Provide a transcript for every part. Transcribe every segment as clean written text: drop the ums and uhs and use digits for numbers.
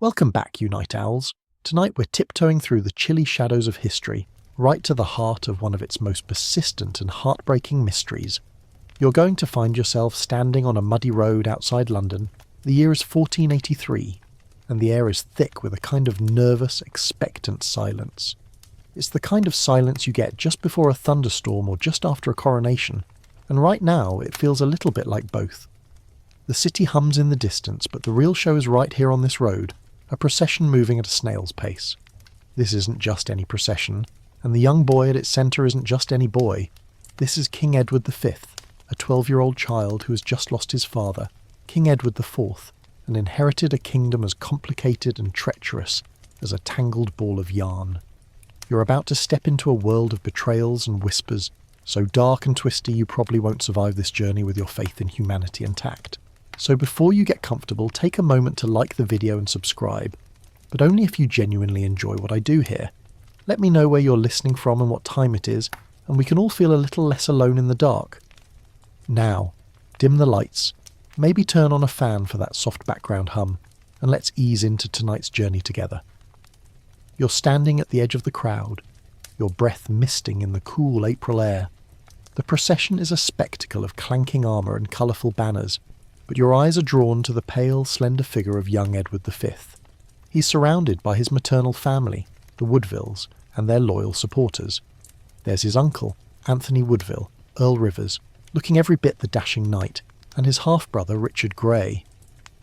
Welcome back, you night owls. Tonight we're tiptoeing through the chilly shadows of history, right to the heart of one of its most persistent and heartbreaking mysteries. You're going to find yourself standing on a muddy road outside London. The year is 1483, and the air is thick with a kind of nervous, expectant silence. It's the kind of silence you get just before a thunderstorm or just after a coronation, and right now it feels a little bit like both. The city hums in the distance, but the real show is right here on this road, a procession moving at a snail's pace. This isn't just any procession, and the young boy at its centre isn't just any boy. This is King Edward V, a 12-year-old child who has just lost his father, King Edward IV, and inherited a kingdom as complicated and treacherous as a tangled ball of yarn. You're about to step into a world of betrayals and whispers, so dark and twisty you probably won't survive this journey with your faith in humanity intact. So before you get comfortable, take a moment to like the video and subscribe, but only if you genuinely enjoy what I do here. Let me know where you're listening from and what time it is, and we can all feel a little less alone in the dark. Now, dim the lights, maybe turn on a fan for that soft background hum, and let's ease into tonight's journey together. You're standing at the edge of the crowd, your breath misting in the cool April air. The procession is a spectacle of clanking armour and colourful banners, but your eyes are drawn to the pale, slender figure of young Edward V. He's surrounded by his maternal family, the Woodvilles, and their loyal supporters. There's his uncle, Anthony Woodville, Earl Rivers, looking every bit the dashing knight, and his half-brother Richard Grey.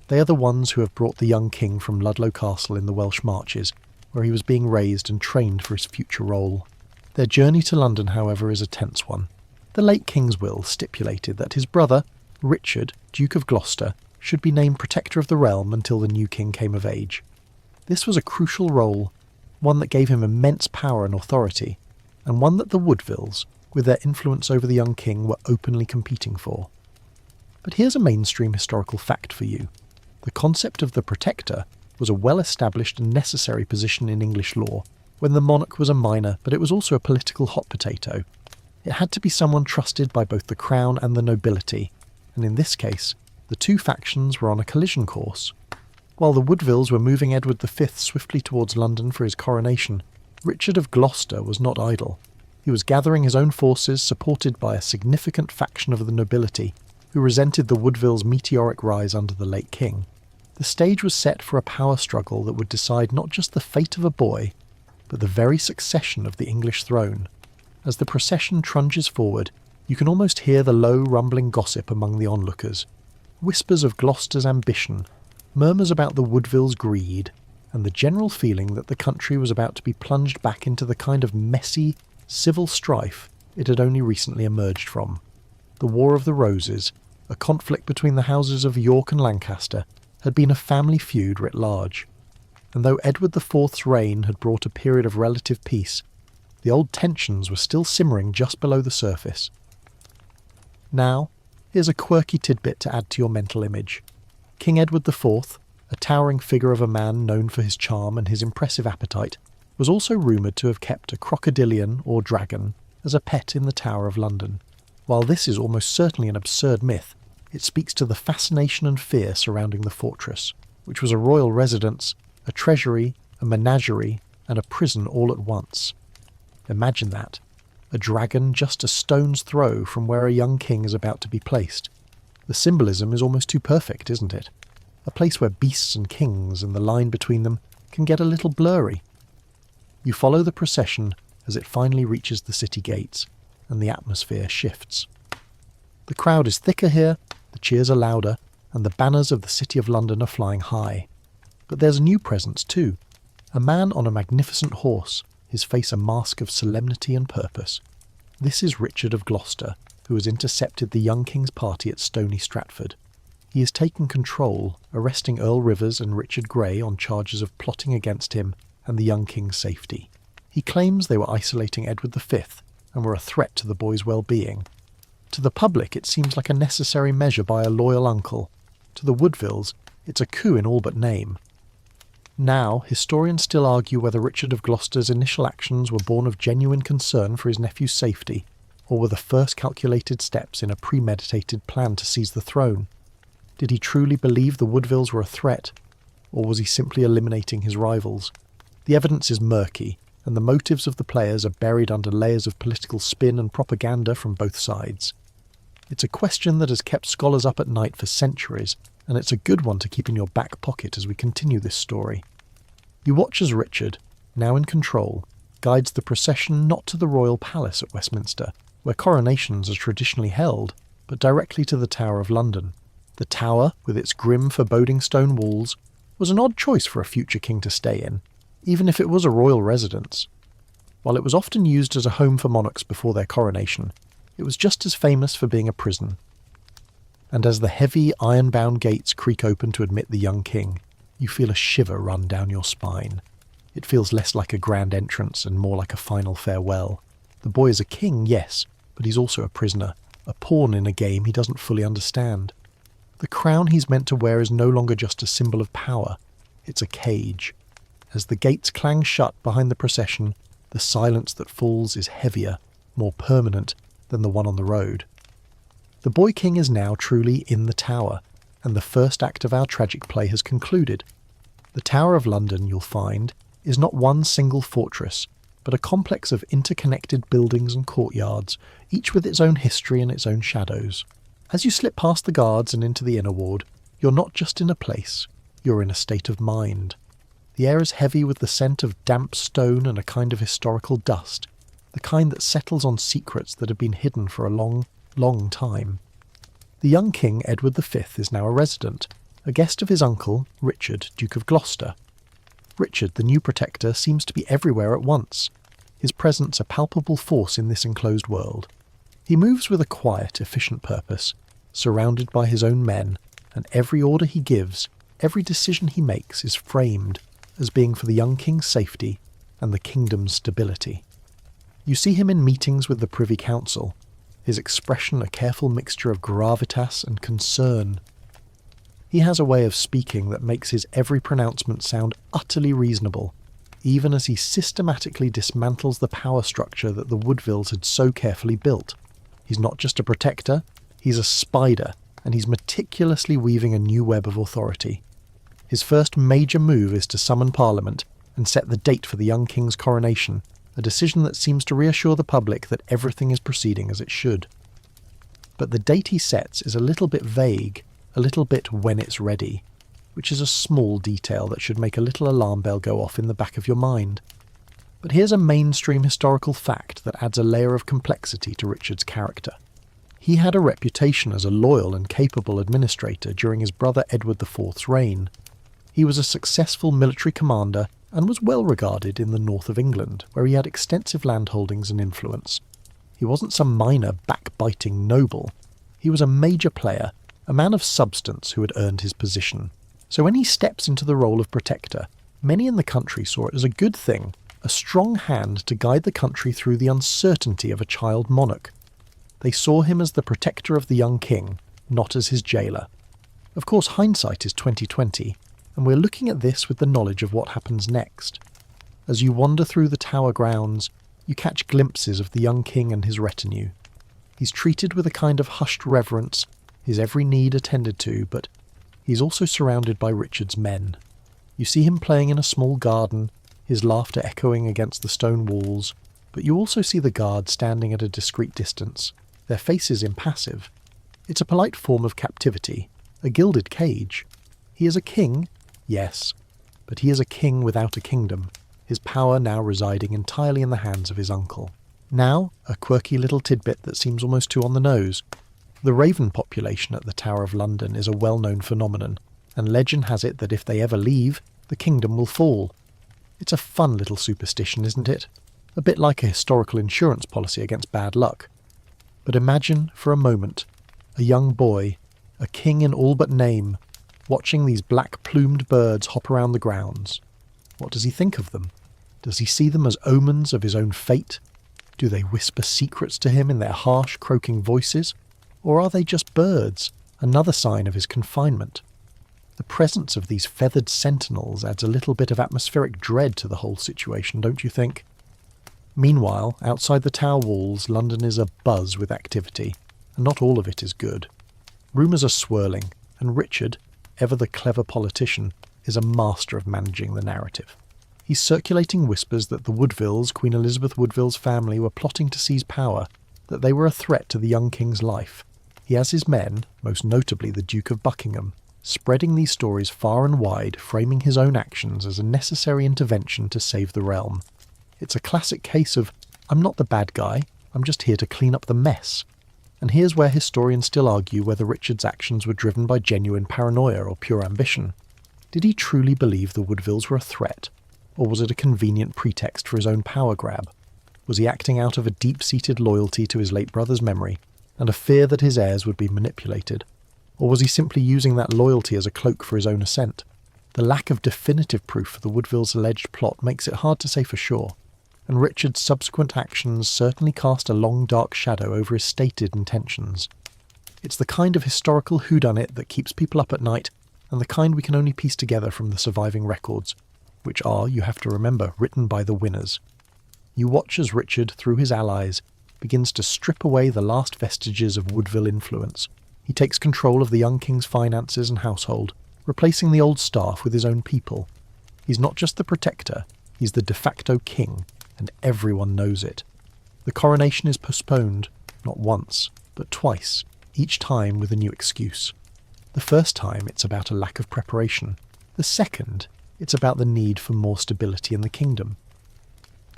They are the ones who have brought the young king from Ludlow Castle in the Welsh Marches, where he was being raised and trained for his future role. Their journey to London, however, is a tense one. The late king's will stipulated that his brother, Richard, Duke of Gloucester, should be named Protector of the Realm until the new king came of age. This was a crucial role, one that gave him immense power and authority, and one that the Woodvilles, with their influence over the young king, were openly competing for. But here's a mainstream historical fact for you. The concept of the Protector was a well-established and necessary position in English law, when the monarch was a minor, but it was also a political hot potato. It had to be someone trusted by both the crown and the nobility, and in this case, the two factions were on a collision course. While the Woodvilles were moving Edward V swiftly towards London for his coronation, Richard of Gloucester was not idle. He was gathering his own forces, supported by a significant faction of the nobility, who resented the Woodvilles' meteoric rise under the late king. The stage was set for a power struggle that would decide not just the fate of a boy, but the very succession of the English throne. As the procession trudges forward, you can almost hear the low, rumbling gossip among the onlookers. Whispers of Gloucester's ambition, murmurs about the Woodvilles' greed, and the general feeling that the country was about to be plunged back into the kind of messy, civil strife it had only recently emerged from. The War of the Roses, a conflict between the houses of York and Lancaster, had been a family feud writ large. And though Edward IV's reign had brought a period of relative peace, the old tensions were still simmering just below the surface. Now, here's a quirky tidbit to add to your mental image. King Edward IV, a towering figure of a man known for his charm and his impressive appetite, was also rumoured to have kept a crocodilian, or dragon, as a pet in the Tower of London. While this is almost certainly an absurd myth, it speaks to the fascination and fear surrounding the fortress, which was a royal residence, a treasury, a menagerie, and a prison all at once. Imagine that. A dragon just a stone's throw from where a young king is about to be placed. The symbolism is almost too perfect, isn't it? A place where beasts and kings and the line between them can get a little blurry. You follow the procession as it finally reaches the city gates, and the atmosphere shifts. The crowd is thicker here, the cheers are louder, and the banners of the City of London are flying high. But there's a new presence too. A man on a magnificent horse, his face a mask of solemnity and purpose. This is Richard of Gloucester, who has intercepted the young king's party at Stony Stratford. He has taken control, arresting Earl Rivers and Richard Grey on charges of plotting against him and the young king's safety. He claims they were isolating Edward V and were a threat to the boy's well-being. To the public it seems like a necessary measure by a loyal uncle. To the Woodvilles, it's a coup in all but name. Now, historians still argue whether Richard of Gloucester's initial actions were born of genuine concern for his nephew's safety, or were the first calculated steps in a premeditated plan to seize the throne. Did he truly believe the Woodvilles were a threat? or was he simply eliminating his rivals? The evidence is murky, and the motives of the players are buried under layers of political spin and propaganda from both sides. It's a question that has kept scholars up at night for centuries, and it's a good one to keep in your back pocket as we continue this story. You watch as Richard, now in control, guides the procession not to the royal palace at Westminster, where coronations are traditionally held, but directly to the Tower of London. The Tower, with its grim foreboding stone walls, was an odd choice for a future king to stay in, even if it was a royal residence. While it was often used as a home for monarchs before their coronation, it was just as famous for being a prison. And as the heavy, iron-bound gates creak open to admit the young king, you feel a shiver run down your spine. It feels less like a grand entrance and more like a final farewell. The boy is a king, yes, but he's also a prisoner, a pawn in a game he doesn't fully understand. The crown he's meant to wear is no longer just a symbol of power, it's a cage. As the gates clang shut behind the procession, the silence that falls is heavier, more permanent than the one on the road. The boy king is now truly in the tower, and the first act of our tragic play has concluded. The Tower of London, you'll find, is not one single fortress, but a complex of interconnected buildings and courtyards, each with its own history and its own shadows. As you slip past the guards and into the inner ward, you're not just in a place, you're in a state of mind. The air is heavy with the scent of damp stone and a kind of historical dust, the kind that settles on secrets that have been hidden for a long, long time. The young King Edward V is now a resident, a guest of his uncle, Richard, Duke of Gloucester. Richard, the new protector, seems to be everywhere at once, his presence a palpable force in this enclosed world. He moves with a quiet, efficient purpose, surrounded by his own men, and every order he gives, every decision he makes is framed as being for the young king's safety and the kingdom's stability. You see him in meetings with the Privy Council, his expression a careful mixture of gravitas and concern. He has a way of speaking that makes his every pronouncement sound utterly reasonable, even as he systematically dismantles the power structure that the Woodvilles had so carefully built. He's not just a protector, he's a spider, and he's meticulously weaving a new web of authority. His first major move is to summon Parliament and set the date for the young king's coronation, a decision that seems to reassure the public that everything is proceeding as it should. But the date he sets is a little bit vague, a little bit when it's ready, which is a small detail that should make a little alarm bell go off in the back of your mind. But here's a mainstream historical fact that adds a layer of complexity to Richard's character. He had a reputation as a loyal and capable administrator during his brother Edward IV's reign. He was a successful military commander and was well regarded in the north of England, where he had extensive landholdings and influence. He wasn't some minor backbiting noble. He was a major player, a man of substance who had earned his position. So when he steps into the role of protector, many in the country saw it as a good thing, a strong hand to guide the country through the uncertainty of a child monarch. They saw him as the protector of the young king, not as his jailer. Of course, hindsight is 20/20, and we're looking at this with the knowledge of what happens next. As you wander through the tower grounds, you catch glimpses of the young king and his retinue. He's treated with a kind of hushed reverence, his every need attended to, but he's also surrounded by Richard's men. You see him playing in a small garden, his laughter echoing against the stone walls, but you also see the guards standing at a discreet distance, their faces impassive. It's a polite form of captivity, a gilded cage. He is a king, yes, but he is a king without a kingdom, his power now residing entirely in the hands of his uncle. Now, a quirky little tidbit that seems almost too on the nose. The raven population at the Tower of London is a well-known phenomenon, and legend has it that if they ever leave, the kingdom will fall. It's a fun little superstition, isn't it? A bit like a historical insurance policy against bad luck. But imagine, for a moment, a young boy, a king in all but name, watching these black-plumed birds hop around the grounds. What does he think of them? Does he see them as omens of his own fate? Do they whisper secrets to him in their harsh, croaking voices? Or are they just birds, another sign of his confinement? The presence of these feathered sentinels adds a little bit of atmospheric dread to the whole situation, don't you think? Meanwhile, outside the tower walls, London is abuzz with activity, and not all of it is good. Rumours are swirling, and Richard, ever the clever politician, is a master of managing the narrative. He's circulating whispers that the Woodvilles, Queen Elizabeth Woodville's family, were plotting to seize power, that they were a threat to the young king's life. He has his men, most notably the Duke of Buckingham, spreading these stories far and wide, framing his own actions as a necessary intervention to save the realm. It's a classic case of, I'm not the bad guy, I'm just here to clean up the mess. And here's where historians still argue whether Richard's actions were driven by genuine paranoia or pure ambition. Did he truly believe the Woodvilles were a threat? Or was it a convenient pretext for his own power grab? Was he acting out of a deep-seated loyalty to his late brother's memory, and a fear that his heirs would be manipulated? Or was he simply using that loyalty as a cloak for his own ascent? The lack of definitive proof for the Woodvilles' alleged plot makes it hard to say for sure, and Richard's subsequent actions certainly cast a long dark shadow over his stated intentions. It's the kind of historical whodunit that keeps people up at night, and the kind we can only piece together from the surviving records, which are, you have to remember, written by the winners. You watch as Richard, through his allies, begins to strip away the last vestiges of Woodville influence. He takes control of the young king's finances and household, replacing the old staff with his own people. He's not just the protector, he's the de facto king, and everyone knows it. The coronation is postponed, not once, but twice, each time with a new excuse. The first time it's about a lack of preparation. The second, it's about the need for more stability in the kingdom.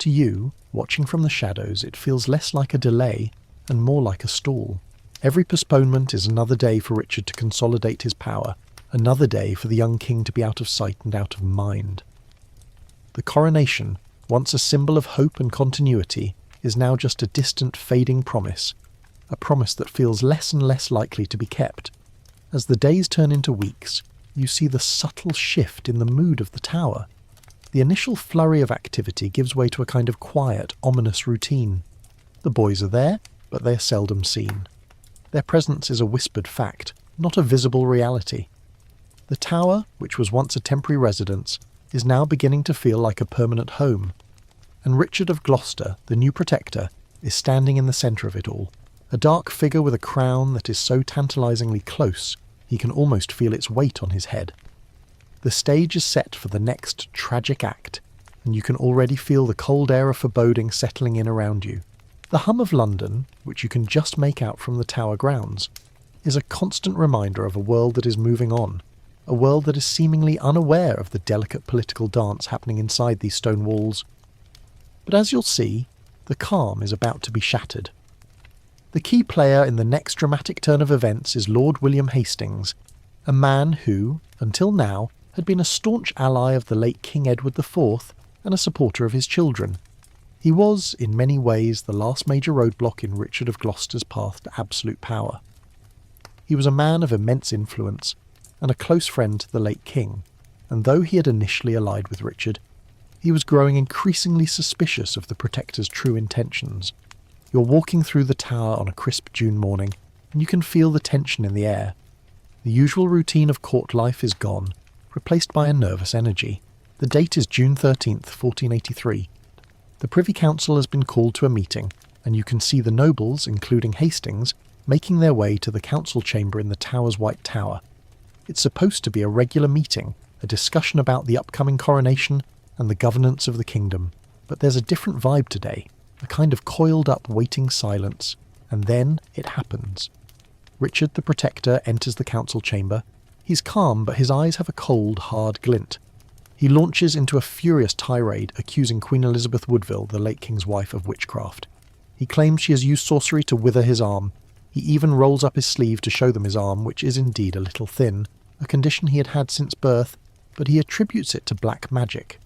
To you, watching from the shadows, it feels less like a delay and more like a stall. Every postponement is another day for Richard to consolidate his power, another day for the young king to be out of sight and out of mind. The coronation, once a symbol of hope and continuity, is now just a distant, fading promise, a promise that feels less and less likely to be kept. As the days turn into weeks, you see the subtle shift in the mood of the tower. The initial flurry of activity gives way to a kind of quiet, ominous routine. The boys are there, but they are seldom seen. Their presence is a whispered fact, not a visible reality. The tower, which was once a temporary residence, is now beginning to feel like a permanent home. And Richard of Gloucester, the new protector, is standing in the centre of it all, a dark figure with a crown that is so tantalisingly close he can almost feel its weight on his head. The stage is set for the next tragic act, and you can already feel the cold air of foreboding settling in around you. The hum of London, which you can just make out from the tower grounds, is a constant reminder of a world that is moving on, a world that is seemingly unaware of the delicate political dance happening inside these stone walls. But as you'll see, the calm is about to be shattered. The key player in the next dramatic turn of events is Lord William Hastings, a man who, until now, had been a staunch ally of the late King Edward IV and a supporter of his children. He was, in many ways, the last major roadblock in Richard of Gloucester's path to absolute power. He was a man of immense influence and a close friend to the late king, and though he had initially allied with Richard, he was growing increasingly suspicious of the protector's true intentions. You're walking through the tower on a crisp June morning, and you can feel the tension in the air. The usual routine of court life is gone, replaced by a nervous energy. The date is June 13th, 1483. The Privy Council has been called to a meeting, and you can see the nobles, including Hastings, making their way to the council chamber in the tower's White Tower. It's supposed to be a regular meeting, a discussion about the upcoming coronation and the governance of the kingdom. But there's a different vibe today, a kind of coiled-up waiting silence, and then it happens. Richard the Protector enters the council chamber. He's calm, but his eyes have a cold, hard glint. He launches into a furious tirade accusing Queen Elizabeth Woodville, the late king's wife, of witchcraft. He claims she has used sorcery to wither his arm. He even rolls up his sleeve to show them his arm, which is indeed a little thin, a condition he had had since birth, but he attributes it to black magic.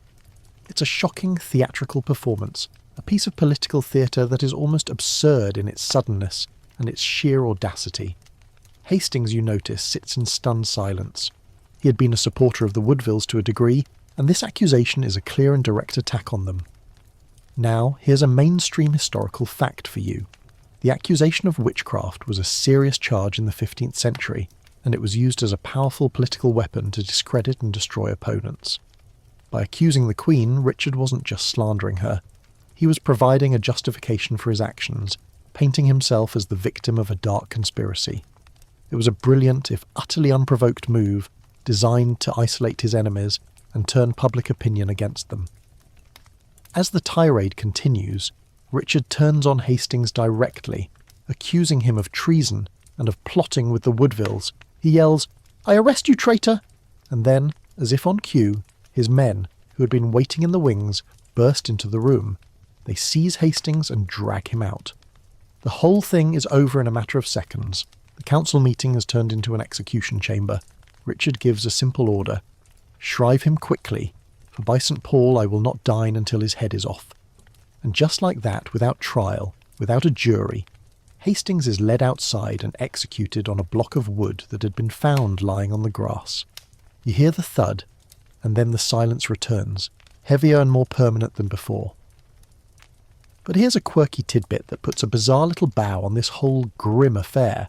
It's a shocking theatrical performance, a piece of political theatre that is almost absurd in its suddenness and its sheer audacity. Hastings, you notice, sits in stunned silence. He had been a supporter of the Woodvilles to a degree, and this accusation is a clear and direct attack on them. Now, here's a mainstream historical fact for you. The accusation of witchcraft was a serious charge in the 15th century, and it was used as a powerful political weapon to discredit and destroy opponents. By accusing the Queen, Richard wasn't just slandering her. He was providing a justification for his actions, painting himself as the victim of a dark conspiracy. It was a brilliant, if utterly unprovoked move, designed to isolate his enemies and turn public opinion against them. As the tirade continues, Richard turns on Hastings directly, accusing him of treason and of plotting with the Woodvilles. He yells, "I arrest you, traitor!" And then, as if on cue, his men, who had been waiting in the wings, burst into the room. They seize Hastings and drag him out. The whole thing is over in a matter of seconds. The council meeting has turned into an execution chamber. Richard gives a simple order: "Shrive him quickly, for by St. Paul I will not dine until his head is off." And just like that, without trial, without a jury, Hastings is led outside and executed on a block of wood that had been found lying on the grass. You hear the thud, and then the silence returns, heavier and more permanent than before. But here's a quirky tidbit that puts a bizarre little bow on this whole grim affair.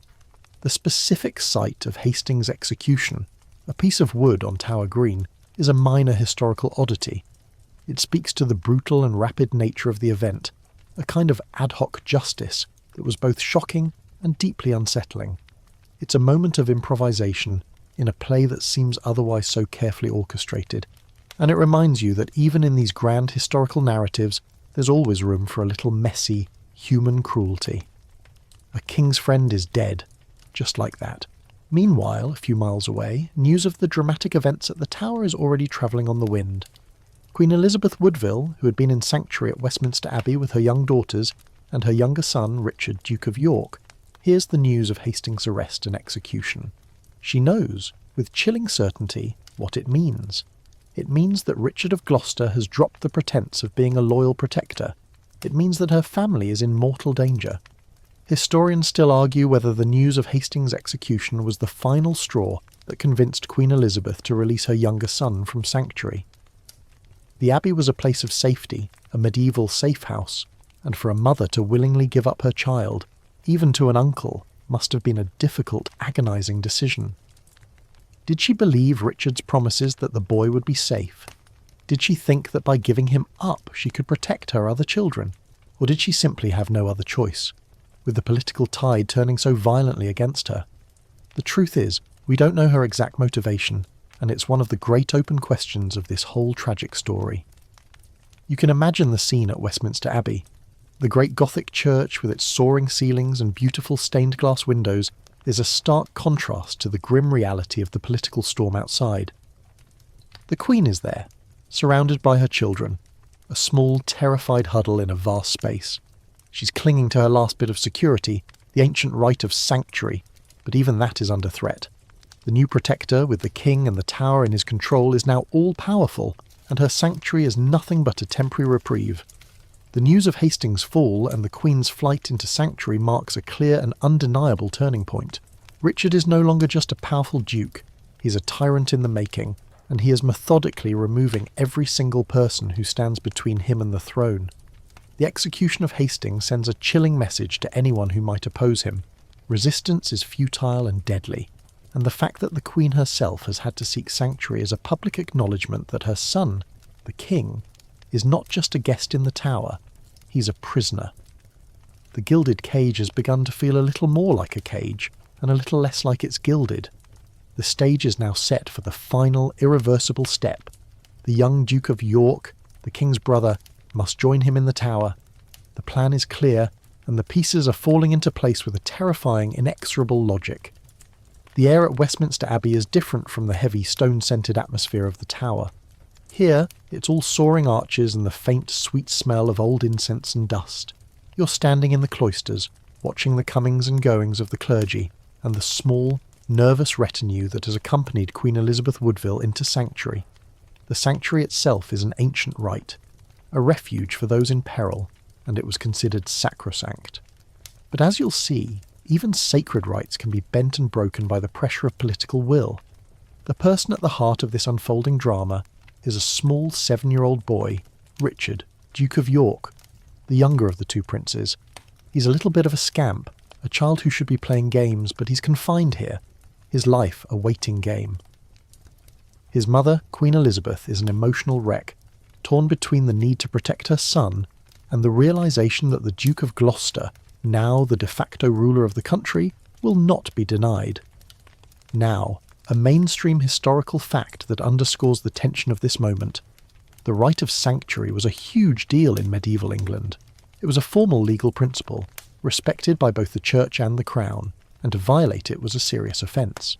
The specific site of Hastings' execution, a piece of wood on Tower Green, is a minor historical oddity. It speaks to the brutal and rapid nature of the event, a kind of ad hoc justice that was both shocking and deeply unsettling. It's a moment of improvisation in a play that seems otherwise so carefully orchestrated, and it reminds you that even in these grand historical narratives, there's always room for a little messy, human cruelty. A king's friend is dead, just like that. Meanwhile, a few miles away, news of the dramatic events at the Tower is already travelling on the wind. Queen Elizabeth Woodville, who had been in sanctuary at Westminster Abbey with her young daughters, and her younger son, Richard, Duke of York, hears the news of Hastings' arrest and execution. She knows, with chilling certainty, what it means. It means that Richard of Gloucester has dropped the pretence of being a loyal protector. It means that her family is in mortal danger. Historians still argue whether the news of Hastings' execution was the final straw that convinced Queen Elizabeth to release her younger son from sanctuary. The abbey was a place of safety, a medieval safe house, and for a mother to willingly give up her child, even to an uncle, must have been a difficult, agonizing decision. Did she believe Richard's promises that the boy would be safe? Did she think that by giving him up she could protect her other children? Or did she simply have no other choice, with the political tide turning so violently against her? The truth is, we don't know her exact motivation, and it's one of the great open questions of this whole tragic story. You can imagine the scene at Westminster Abbey. The great Gothic church with its soaring ceilings and beautiful stained glass windows is a stark contrast to the grim reality of the political storm outside. The Queen is there, surrounded by her children, a small, terrified huddle in a vast space. She's clinging to her last bit of security, the ancient right of sanctuary, but even that is under threat. The new protector, with the king and the tower in his control, is now all-powerful, and her sanctuary is nothing but a temporary reprieve. The news of Hastings' fall and the Queen's flight into sanctuary marks a clear and undeniable turning point. Richard is no longer just a powerful duke, he's a tyrant in the making, and he is methodically removing every single person who stands between him and the throne. The execution of Hastings sends a chilling message to anyone who might oppose him. Resistance is futile and deadly, and the fact that the Queen herself has had to seek sanctuary is a public acknowledgement that her son, the king, is not just a guest in the tower, he's a prisoner. The gilded cage has begun to feel a little more like a cage, and a little less like it's gilded. The stage is now set for the final, irreversible step. The young Duke of York, the king's brother, must join him in the tower. The plan is clear, and the pieces are falling into place with a terrifying, inexorable logic. The air at Westminster Abbey is different from the heavy, stone-scented atmosphere of the tower. Here, it's all soaring arches and the faint, sweet smell of old incense and dust. You're standing in the cloisters, watching the comings and goings of the clergy, and the small, nervous retinue that has accompanied Queen Elizabeth Woodville into sanctuary. The sanctuary itself is an ancient rite, a refuge for those in peril, and it was considered sacrosanct. But as you'll see, even sacred rites can be bent and broken by the pressure of political will. The person at the heart of this unfolding drama is a small 7-year-old boy, Richard, Duke of York, the younger of the two princes. He's a little bit of a scamp, a child who should be playing games, but he's confined here, his life a waiting game. His mother, Queen Elizabeth, is an emotional wreck, torn between the need to protect her son and the realization that the Duke of Gloucester, now the de facto ruler of the country, will not be denied. Now, a mainstream historical fact that underscores the tension of this moment. The right of sanctuary was a huge deal in medieval England. It was a formal legal principle, respected by both the church and the crown, and to violate it was a serious offence.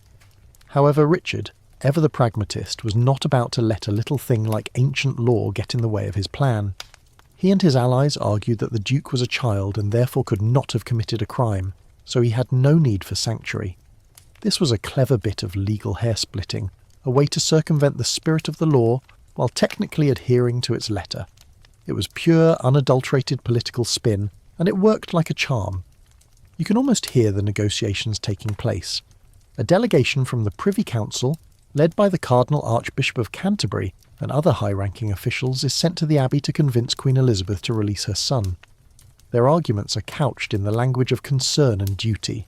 However, Richard, ever the pragmatist, was not about to let a little thing like ancient law get in the way of his plan. He and his allies argued that the Duke was a child and therefore could not have committed a crime, so he had no need for sanctuary. This was a clever bit of legal hair-splitting, a way to circumvent the spirit of the law while technically adhering to its letter. It was pure, unadulterated political spin, and it worked like a charm. You can almost hear the negotiations taking place. A delegation from the Privy Council, led by the Cardinal Archbishop of Canterbury and other high-ranking officials, is sent to the Abbey to convince Queen Elizabeth to release her son. Their arguments are couched in the language of concern and duty.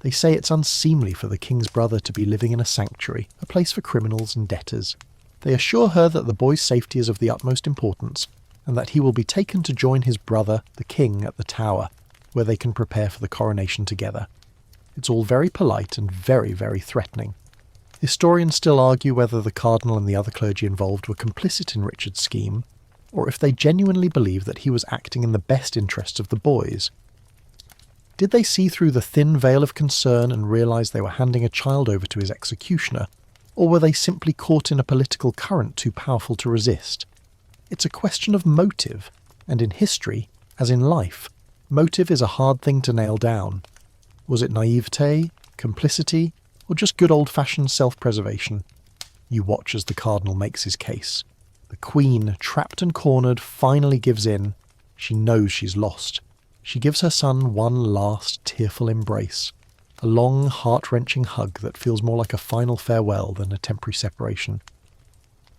They say it's unseemly for the king's brother to be living in a sanctuary, a place for criminals and debtors. They assure her that the boy's safety is of the utmost importance, and that he will be taken to join his brother, the king, at the Tower, where they can prepare for the coronation together. It's all very polite and very, very threatening. Historians still argue whether the cardinal and the other clergy involved were complicit in Richard's scheme, or if they genuinely believed that he was acting in the best interests of the boys. Did they see through the thin veil of concern and realise they were handing a child over to his executioner, or were they simply caught in a political current too powerful to resist? It's a question of motive, and in history, as in life, motive is a hard thing to nail down. Was it naivete, complicity, or just good old-fashioned self-preservation? You watch as the cardinal makes his case. The Queen, trapped and cornered, finally gives in. She knows she's lost. She gives her son one last tearful embrace, a long, heart-wrenching hug that feels more like a final farewell than a temporary separation.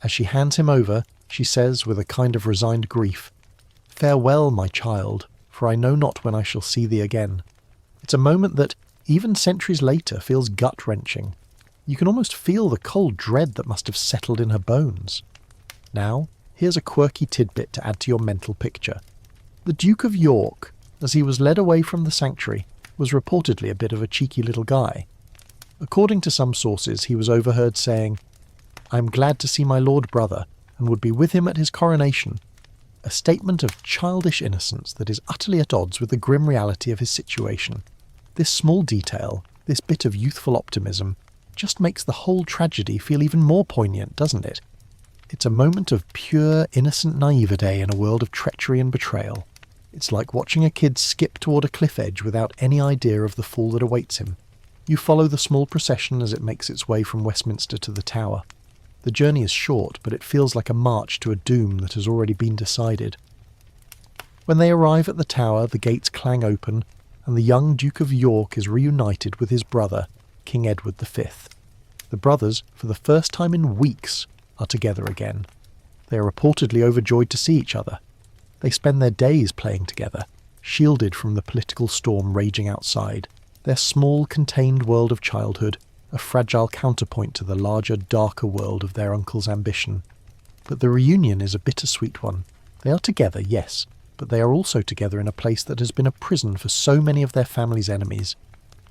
As she hands him over, she says with a kind of resigned grief, "Farewell, my child, for I know not when I shall see thee again." It's a moment that, even centuries later, feels gut-wrenching. You can almost feel the cold dread that must have settled in her bones. Now, here's a quirky tidbit to add to your mental picture. The Duke of York, as he was led away from the sanctuary, was reportedly a bit of a cheeky little guy. According to some sources, he was overheard saying, "I am glad to see my lord brother, and would be with him at his coronation," a statement of childish innocence that is utterly at odds with the grim reality of his situation. This small detail, this bit of youthful optimism, just makes the whole tragedy feel even more poignant, doesn't it? It's a moment of pure, innocent naivete in a world of treachery and betrayal. It's like watching a kid skip toward a cliff edge without any idea of the fall that awaits him. You follow the small procession as it makes its way from Westminster to the Tower. The journey is short, but it feels like a march to a doom that has already been decided. When they arrive at the Tower, the gates clang open, and the young Duke of York is reunited with his brother, King Edward V. The brothers, for the first time in weeks, are together again. They are reportedly overjoyed to see each other. They spend their days playing together, shielded from the political storm raging outside, their small, contained world of childhood, a fragile counterpoint to the larger, darker world of their uncle's ambition. But the reunion is a bittersweet one. They are together, yes, but they are also together in a place that has been a prison for so many of their family's enemies.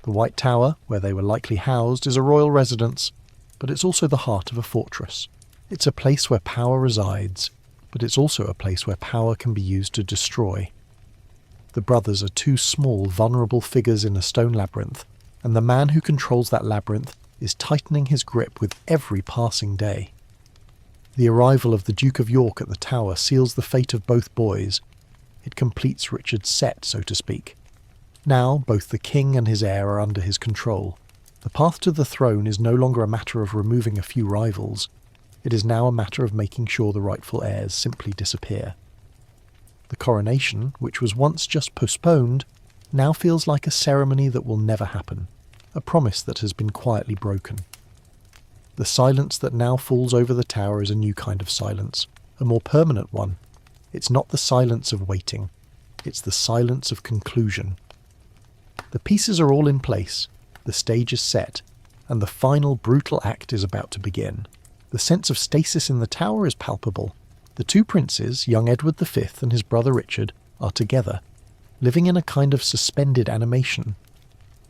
The White Tower, where they were likely housed, is a royal residence, but it's also the heart of a fortress. It's a place where power resides, but it's also a place where power can be used to destroy. The brothers are two small, vulnerable figures in a stone labyrinth, and the man who controls that labyrinth is tightening his grip with every passing day. The arrival of the Duke of York at the Tower seals the fate of both boys. It completes Richard's set, so to speak. Now, both the king and his heir are under his control. The path to the throne is no longer a matter of removing a few rivals. It is now a matter of making sure the rightful heirs simply disappear. The coronation, which was once just postponed, now feels like a ceremony that will never happen, a promise that has been quietly broken. The silence that now falls over the Tower is a new kind of silence, a more permanent one. It's not the silence of waiting, it's the silence of conclusion. The pieces are all in place, the stage is set, and the final brutal act is about to begin. The sense of stasis in the Tower is palpable. The two princes, young Edward V and his brother Richard, are together, living in a kind of suspended animation.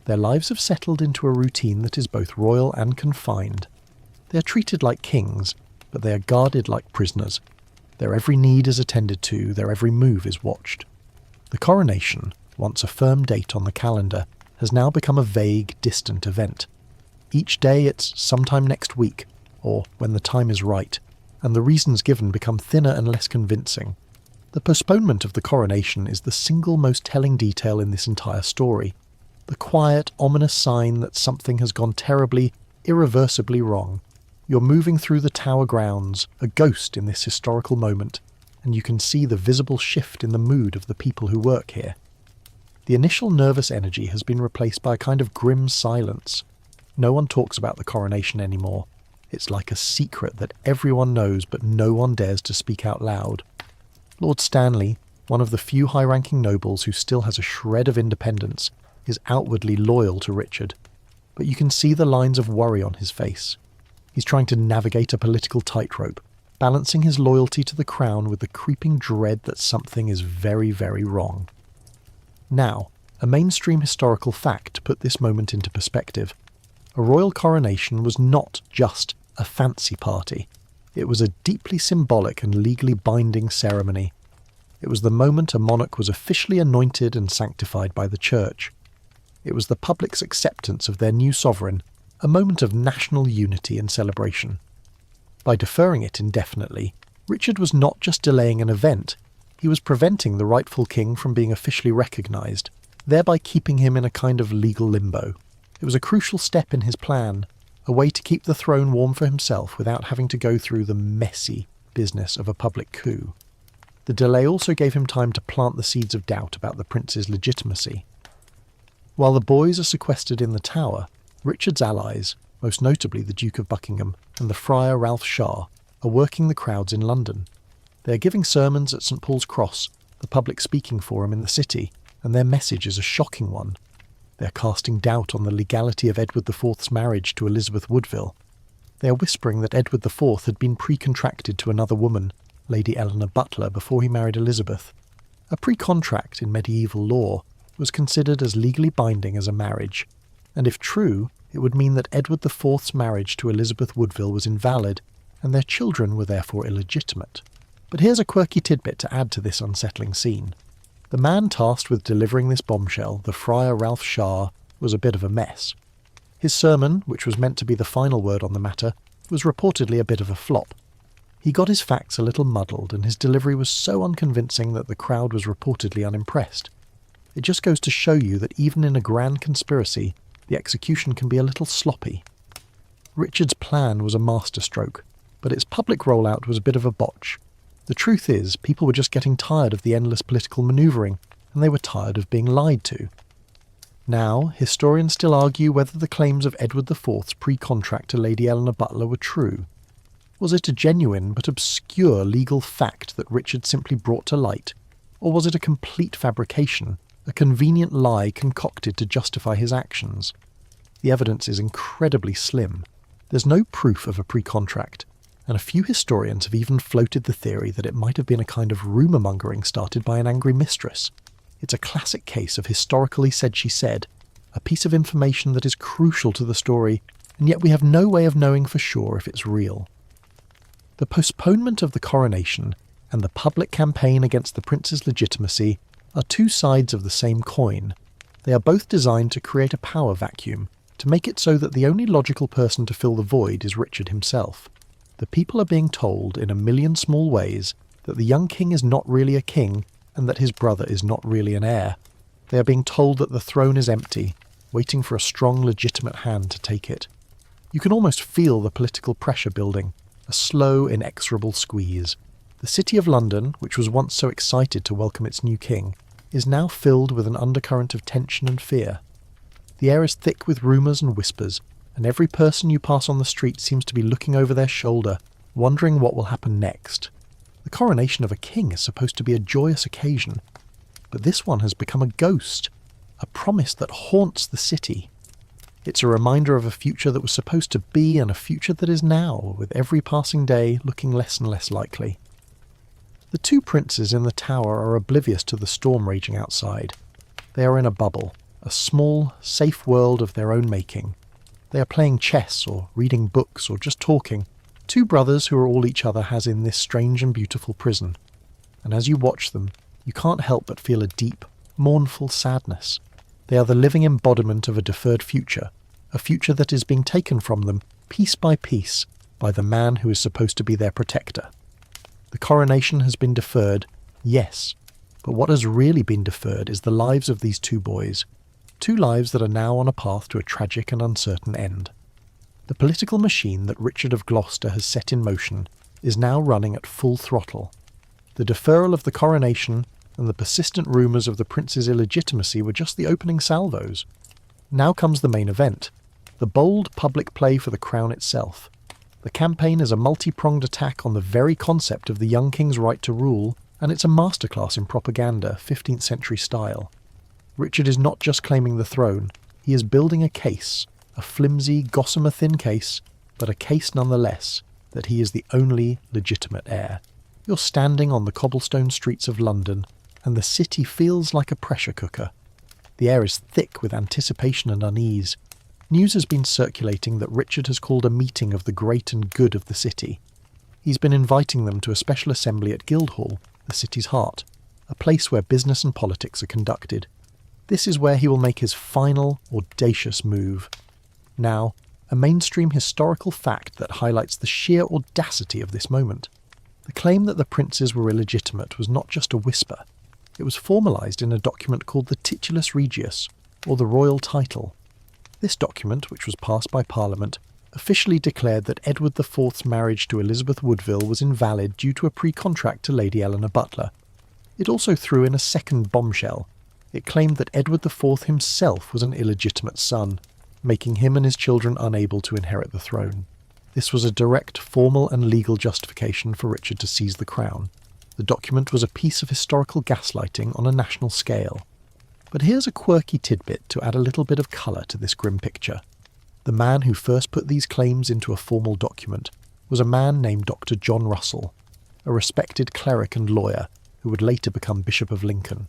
Their lives have settled into a routine that is both royal and confined. They are treated like kings, but they are guarded like prisoners. Their every need is attended to, their every move is watched. The coronation, once a firm date on the calendar, has now become a vague, distant event. Each day it's sometime next week, or when the time is right, and the reasons given become thinner and less convincing. The postponement of the coronation is the single most telling detail in this entire story. The quiet, ominous sign that something has gone terribly, irreversibly wrong. You're moving through the Tower grounds, a ghost in this historical moment, and you can see the visible shift in the mood of the people who work here. The initial nervous energy has been replaced by a kind of grim silence. No one talks about the coronation anymore. It's like a secret that everyone knows but no one dares to speak out loud. Lord Stanley, one of the few high-ranking nobles who still has a shred of independence, is outwardly loyal to Richard, but you can see the lines of worry on his face. He's trying to navigate a political tightrope, balancing his loyalty to the crown with the creeping dread that something is very, very wrong. Now, a mainstream historical fact to put this moment into perspective. A royal coronation was not just a fancy party. It was a deeply symbolic and legally binding ceremony. It was the moment a monarch was officially anointed and sanctified by the church. It was the public's acceptance of their new sovereign, a moment of national unity and celebration. By deferring it indefinitely, Richard was not just delaying an event, he was preventing the rightful king from being officially recognised, thereby keeping him in a kind of legal limbo. It was a crucial step in his plan, a way to keep the throne warm for himself without having to go through the messy business of a public coup. The delay also gave him time to plant the seeds of doubt about the prince's legitimacy. While the boys are sequestered in the Tower, Richard's allies, most notably the Duke of Buckingham and the Friar Ralph Shah, are working the crowds in London. They are giving sermons at St Paul's Cross, the public speaking forum in the city, and their message is a shocking one. They are casting doubt on the legality of Edward IV's marriage to Elizabeth Woodville. They are whispering that Edward IV had been pre-contracted to another woman, Lady Eleanor Butler, before he married Elizabeth. A pre-contract in medieval law was considered as legally binding as a marriage, and if true, it would mean that Edward IV's marriage to Elizabeth Woodville was invalid, and their children were therefore illegitimate. But here's a quirky tidbit to add to this unsettling scene. The man tasked with delivering this bombshell, the Friar Ralph Shah, was a bit of a mess. His sermon, which was meant to be the final word on the matter, was reportedly a bit of a flop. He got his facts a little muddled, and his delivery was so unconvincing that the crowd was reportedly unimpressed. It just goes to show you that even in a grand conspiracy, the execution can be a little sloppy. Richard's plan was a masterstroke, but its public rollout was a bit of a botch. The truth is, people were just getting tired of the endless political manoeuvring, and they were tired of being lied to. Now, historians still argue whether the claims of Edward IV's pre-contract to Lady Eleanor Butler were true. Was it a genuine but obscure legal fact that Richard simply brought to light, or was it a complete fabrication, a convenient lie concocted to justify his actions? The evidence is incredibly slim. There's no proof of a pre-contract, and a few historians have even floated the theory that it might have been a kind of rumour-mongering started by an angry mistress. It's a classic case of historical he said she said, a piece of information that is crucial to the story, and yet we have no way of knowing for sure if it's real. The postponement of the coronation and the public campaign against the prince's legitimacy are two sides of the same coin. They are both designed to create a power vacuum, to make it so that the only logical person to fill the void is Richard himself. The people are being told, in a million small ways, that the young king is not really a king, and that his brother is not really an heir. They are being told that the throne is empty, waiting for a strong, legitimate hand to take it. You can almost feel the political pressure building, a slow, inexorable squeeze. The city of London, which was once so excited to welcome its new king, is now filled with an undercurrent of tension and fear. The air is thick with rumours and whispers, and every person you pass on the street seems to be looking over their shoulder, wondering what will happen next. The coronation of a king is supposed to be a joyous occasion, but this one has become a ghost, a promise that haunts the city. It's a reminder of a future that was supposed to be and a future that is now, with every passing day looking less and less likely. The two princes in the tower are oblivious to the storm raging outside. They are in a bubble. a small, safe world of their own making. They are playing chess or reading books or just talking, two brothers who are all each other has in this strange and beautiful prison. And as you watch them, you can't help but feel a deep, mournful sadness. They are the living embodiment of a deferred future, a future that is being taken from them, piece by piece, by the man who is supposed to be their protector. The coronation has been deferred, yes, but what has really been deferred is the lives of these two boys, two lives that are now on a path to a tragic and uncertain end. The political machine that Richard of Gloucester has set in motion is now running at full throttle. The deferral of the coronation and the persistent rumours of the prince's illegitimacy were just the opening salvos. Now comes the main event, the bold public play for the crown itself. The campaign is a multi-pronged attack on the very concept of the young king's right to rule, and it's a masterclass in propaganda, 15th century style. Richard is not just claiming the throne, he is building a case, a flimsy, gossamer-thin case, but a case nonetheless, that he is the only legitimate heir. You're standing on the cobblestone streets of London, and the city feels like a pressure cooker. The air is thick with anticipation and unease. News has been circulating that Richard has called a meeting of the great and good of the city. He's been inviting them to a special assembly at Guildhall, the city's heart, a place where business and politics are conducted. This is where he will make his final, audacious move. Now, a mainstream historical fact that highlights the sheer audacity of this moment. The claim that the princes were illegitimate was not just a whisper. It was formalised in a document called the Titulus Regius, or the royal title. This document, which was passed by Parliament, officially declared that Edward IV's marriage to Elizabeth Woodville was invalid due to a pre-contract to Lady Eleanor Butler. It also threw in a second bombshell. It claimed that Edward IV himself was an illegitimate son, making him and his children unable to inherit the throne. This was a direct formal and legal justification for Richard to seize the crown. The document was a piece of historical gaslighting on a national scale. But here's a quirky tidbit to add a little bit of colour to this grim picture. The man who first put these claims into a formal document was a man named Dr. John Russell, a respected cleric and lawyer who would later become Bishop of Lincoln.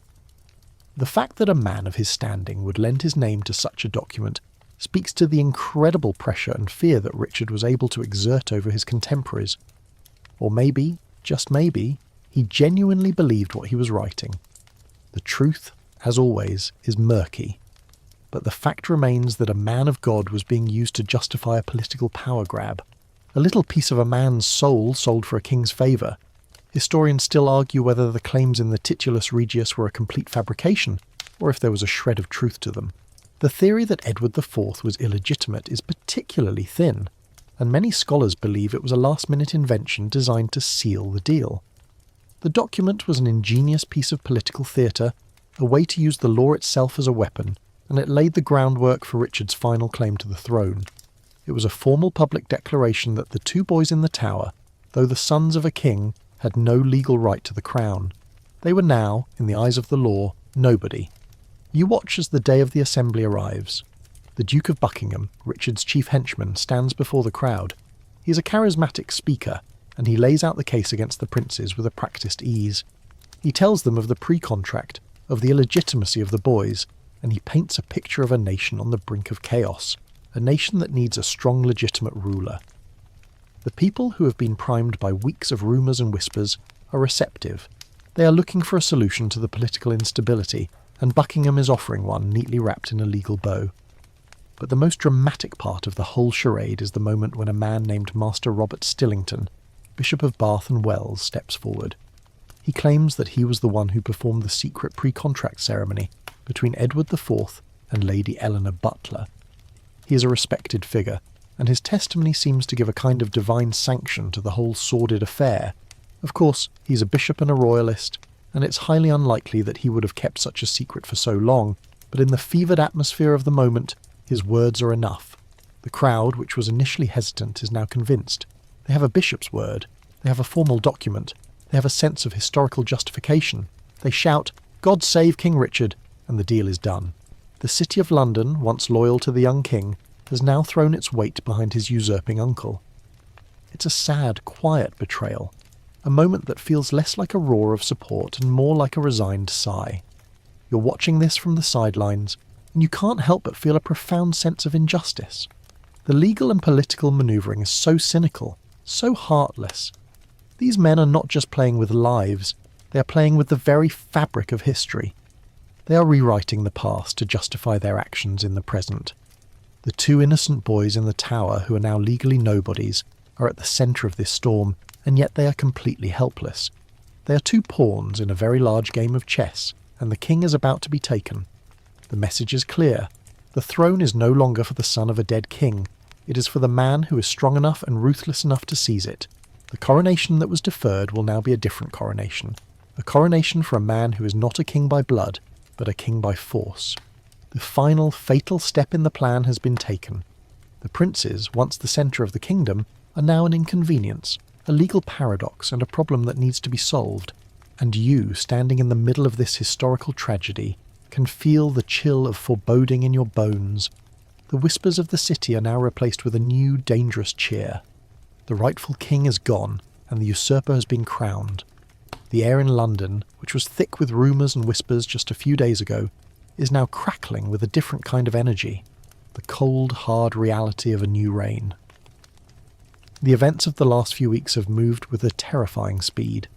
The fact that a man of his standing would lend his name to such a document speaks to the incredible pressure and fear that Richard was able to exert over his contemporaries. Or maybe, just maybe, he genuinely believed what he was writing. The truth, as always, is murky. But the fact remains that a man of God was being used to justify a political power grab. A little piece of a man's soul sold for a king's favour. Historians still argue whether the claims in the Titulus Regius were a complete fabrication, or if there was a shred of truth to them. The theory that Edward IV was illegitimate is particularly thin, and many scholars believe it was a last-minute invention designed to seal the deal. The document was an ingenious piece of political theatre, a way to use the law itself as a weapon, and it laid the groundwork for Richard's final claim to the throne. It was a formal public declaration that the two boys in the tower, though the sons of a king, had no legal right to the crown. They were now, in the eyes of the law, nobody. You watch as the day of the assembly arrives. The Duke of Buckingham, Richard's chief henchman, stands before the crowd. He is a charismatic speaker, and he lays out the case against the princes with a practised ease. He tells them of the pre-contract, of the illegitimacy of the boys, and he paints a picture of a nation on the brink of chaos, a nation that needs a strong legitimate ruler. The people who have been primed by weeks of rumours and whispers are receptive. They are looking for a solution to the political instability, and Buckingham is offering one neatly wrapped in a legal bow. But the most dramatic part of the whole charade is the moment when a man named Master Robert Stillington, Bishop of Bath and Wells, steps forward. He claims that he was the one who performed the secret pre-contract ceremony between Edward IV and Lady Eleanor Butler. He is a respected figure, and his testimony seems to give a kind of divine sanction to the whole sordid affair. Of course, he's a bishop and a royalist, and it's highly unlikely that he would have kept such a secret for so long, but in the fevered atmosphere of the moment, his words are enough. The crowd, which was initially hesitant, is now convinced. They have a bishop's word. They have a formal document. They have a sense of historical justification. They shout, "God save King Richard," and the deal is done. The city of London, once loyal to the young king, has now thrown its weight behind his usurping uncle. It's a sad, quiet betrayal, a moment that feels less like a roar of support and more like a resigned sigh. You're watching this from the sidelines, and you can't help but feel a profound sense of injustice. The legal and political manoeuvring is so cynical, so heartless. These men are not just playing with lives, they are playing with the very fabric of history. They are rewriting the past to justify their actions in the present. The two innocent boys in the tower, who are now legally nobodies, are at the centre of this storm, and yet they are completely helpless. They are two pawns in a very large game of chess, and the king is about to be taken. The message is clear. The throne is no longer for the son of a dead king. It is for the man who is strong enough and ruthless enough to seize it. The coronation that was deferred will now be a different coronation. A coronation for a man who is not a king by blood, but a king by force. The final, fatal step in the plan has been taken. The princes, once the centre of the kingdom, are now an inconvenience, a legal paradox and a problem that needs to be solved. And you, standing in the middle of this historical tragedy, can feel the chill of foreboding in your bones. The whispers of the city are now replaced with a new, dangerous cheer. The rightful king is gone, and the usurper has been crowned. The air in London, which was thick with rumours and whispers just a few days ago, is now crackling with a different kind of energy, the cold, hard reality of a new reign. The events of the last few weeks have moved with a terrifying speed.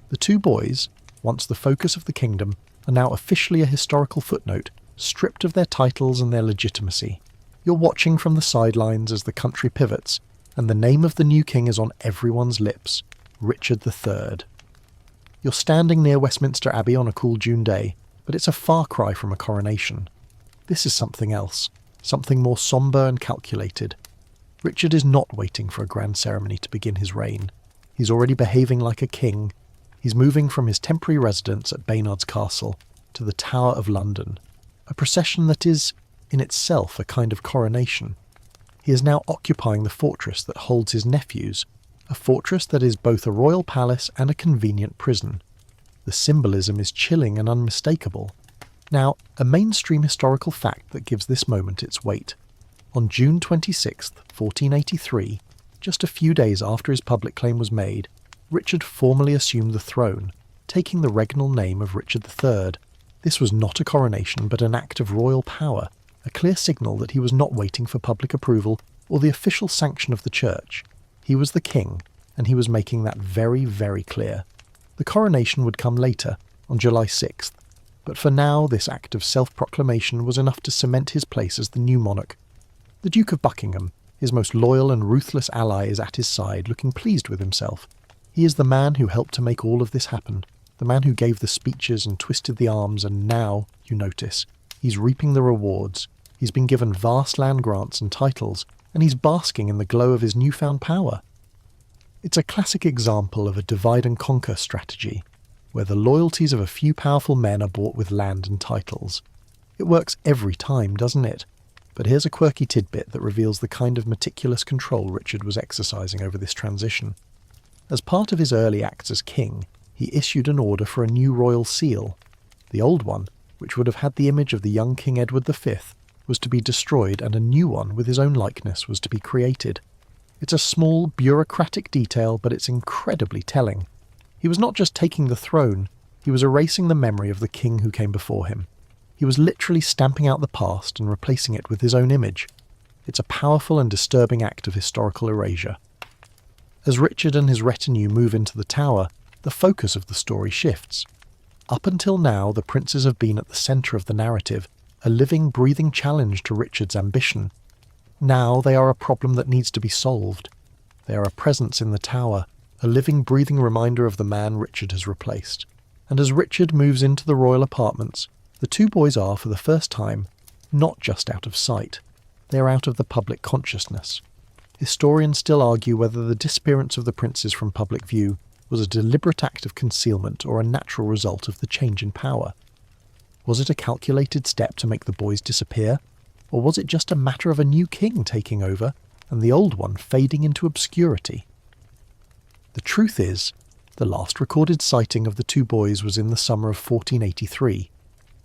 The two boys, once the focus of the kingdom, are now officially a historical footnote, stripped of their titles and their legitimacy. You're watching from the sidelines as the country pivots, and the name of the new king is on everyone's lips, Richard III. You're standing near Westminster Abbey on a cool June day, but it's a far cry from a coronation. This is something else, something more sombre and calculated. Richard is not waiting for a grand ceremony to begin his reign. He's already behaving like a king. He's moving from his temporary residence at Baynard's Castle to the Tower of London, a procession that is, in itself, a kind of coronation. He is now occupying the fortress that holds his nephews, a fortress that is both a royal palace and a convenient prison. The symbolism is chilling and unmistakable. Now, a mainstream historical fact that gives this moment its weight. On June 26, 1483, just a few days after his public claim was made, Richard formally assumed the throne, taking the regnal name of Richard III. This was not a coronation, but an act of royal power, a clear signal that he was not waiting for public approval or the official sanction of the church. He was the king, and he was making that very, very clear. The coronation would come later, on July 6th, but for now this act of self-proclamation was enough to cement his place as the new monarch. The Duke of Buckingham, his most loyal and ruthless ally, is at his side, looking pleased with himself. He is the man who helped to make all of this happen, the man who gave the speeches and twisted the arms, and now, you notice, he's reaping the rewards. He's been given vast land grants and titles, and he's basking in the glow of his newfound power. It's a classic example of a divide-and-conquer strategy, where the loyalties of a few powerful men are bought with land and titles. It works every time, doesn't it? But here's a quirky tidbit that reveals the kind of meticulous control Richard was exercising over this transition. As part of his early acts as king, he issued an order for a new royal seal. The old one, which would have had the image of the young King Edward V, was to be destroyed, and a new one with his own likeness was to be created. It's a small, bureaucratic detail, but it's incredibly telling. He was not just taking the throne, he was erasing the memory of the king who came before him. He was literally stamping out the past and replacing it with his own image. It's a powerful and disturbing act of historical erasure. As Richard and his retinue move into the tower, the focus of the story shifts. Up until now, the princes have been at the centre of the narrative, a living, breathing challenge to Richard's ambition. Now they are a problem that needs to be solved. They are a presence in the tower, a living, breathing reminder of the man Richard has replaced. And as Richard moves into the royal apartments, the two boys are, for the first time, not just out of sight. They are out of the public consciousness. Historians still argue whether the disappearance of the princes from public view was a deliberate act of concealment or a natural result of the change in power. Was it a calculated step to make the boys disappear? Or was it just a matter of a new king taking over and the old one fading into obscurity? The truth is, the last recorded sighting of the two boys was in the summer of 1483.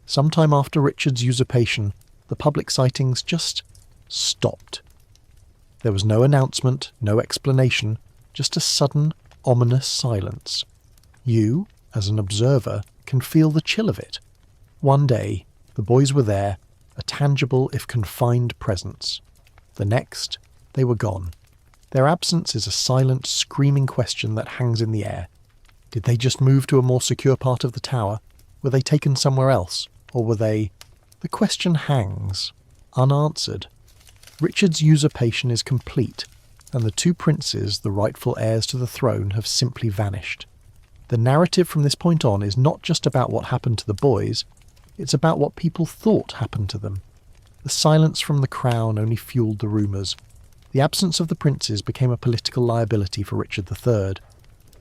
Sometime after Richard's usurpation, the public sightings just stopped. There was no announcement, no explanation, just a sudden, ominous silence. You, as an observer, can feel the chill of it. One day, the boys were there, a tangible if confined presence. The next, they were gone. Their absence is a silent, screaming question that hangs in the air. Did they just move to a more secure part of the tower? Were they taken somewhere else? Or were they... The question hangs, unanswered. Richard's usurpation is complete, and the two princes, the rightful heirs to the throne, have simply vanished. The narrative from this point on is not just about what happened to the boys, it's about what people thought happened to them. The silence from the crown only fueled the rumours. The absence of the princes became a political liability for Richard III.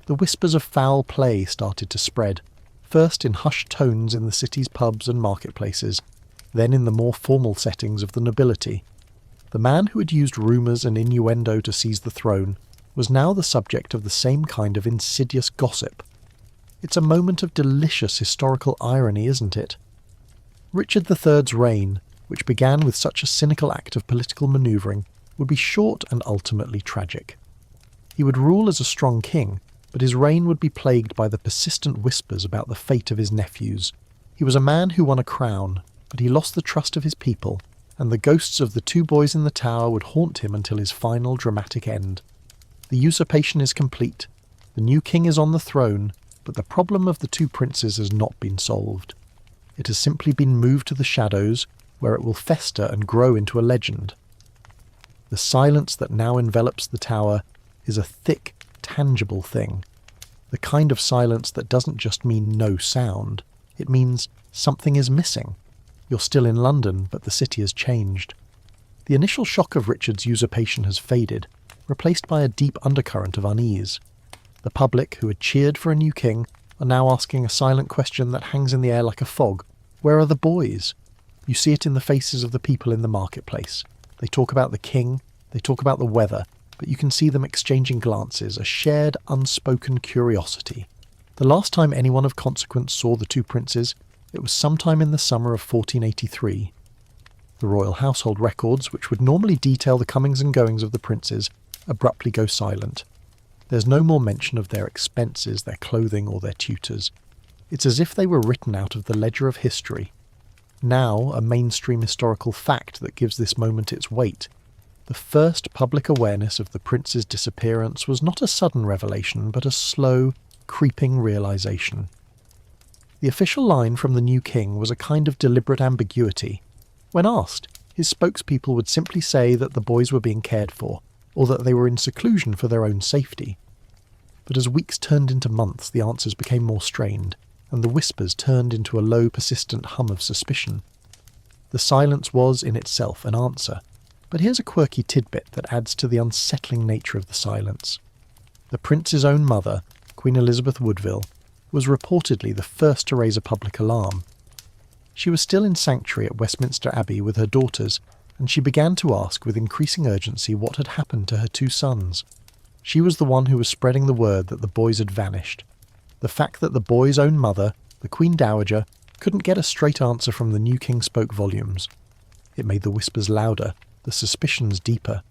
The whispers of foul play started to spread, first in hushed tones in the city's pubs and marketplaces, then in the more formal settings of the nobility. The man who had used rumours and innuendo to seize the throne was now the subject of the same kind of insidious gossip. It's a moment of delicious historical irony, isn't it? Richard III's reign, which began with such a cynical act of political manoeuvring, would be short and ultimately tragic. He would rule as a strong king, but his reign would be plagued by the persistent whispers about the fate of his nephews. He was a man who won a crown, but he lost the trust of his people, and the ghosts of the two boys in the tower would haunt him until his final dramatic end. The usurpation is complete. The new king is on the throne, but the problem of the two princes has not been solved. It has simply been moved to the shadows, where it will fester and grow into a legend. The silence that now envelops the tower is a thick, tangible thing. The kind of silence that doesn't just mean no sound. It means something is missing. You're still in London, but the city has changed. The initial shock of Richard's usurpation has faded, replaced by a deep undercurrent of unease. The public, who had cheered for a new king, are now asking a silent question that hangs in the air like a fog. Where are the boys? You see it in the faces of the people in the marketplace. They talk about the king, they talk about the weather, but you can see them exchanging glances, a shared, unspoken curiosity. The last time anyone of consequence saw the two princes, it was sometime in the summer of 1483. The royal household records, which would normally detail the comings and goings of the princes, abruptly go silent. There's no more mention of their expenses, their clothing, or their tutors. It's as if they were written out of the ledger of history. Now, a mainstream historical fact that gives this moment its weight. The first public awareness of the prince's disappearance was not a sudden revelation, but a slow, creeping realization. The official line from the new king was a kind of deliberate ambiguity. When asked, his spokespeople would simply say that the boys were being cared for, or that they were in seclusion for their own safety. But as weeks turned into months, the answers became more strained, and the whispers turned into a low, persistent hum of suspicion. The silence was, in itself, an answer, but here's a quirky tidbit that adds to the unsettling nature of the silence. The prince's own mother, Queen Elizabeth Woodville, was reportedly the first to raise a public alarm. She was still in sanctuary at Westminster Abbey with her daughters, and she began to ask with increasing urgency what had happened to her two sons. She was the one who was spreading the word that the boys had vanished. The fact that the boys' own mother, the Queen Dowager, couldn't get a straight answer from the new king spoke volumes. It made the whispers louder, the suspicions deeper.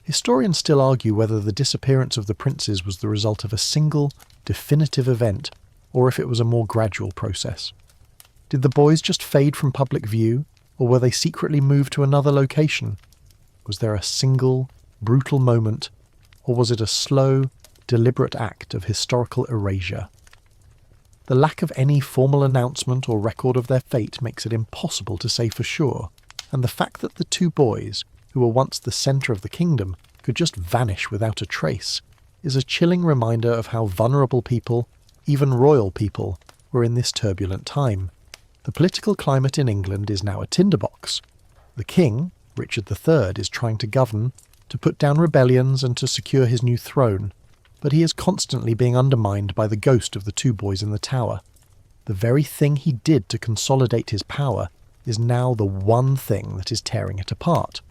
Historians still argue whether the disappearance of the princes was the result of a single, definitive event, or if it was a more gradual process. Did the boys just fade from public view, or were they secretly moved to another location? Was there a single, brutal moment, or was it a slow, deliberate act of historical erasure? The lack of any formal announcement or record of their fate makes it impossible to say for sure, and the fact that the two boys, who were once the centre of the kingdom, could just vanish without a trace, is a chilling reminder of how vulnerable people, even royal people, were in this turbulent time. The political climate in England is now a tinderbox. The king, Richard III, is trying to govern, to put down rebellions and to secure his new throne, but he is constantly being undermined by the ghost of the two boys in the tower. The very thing he did to consolidate his power is now the one thing that is tearing it apart.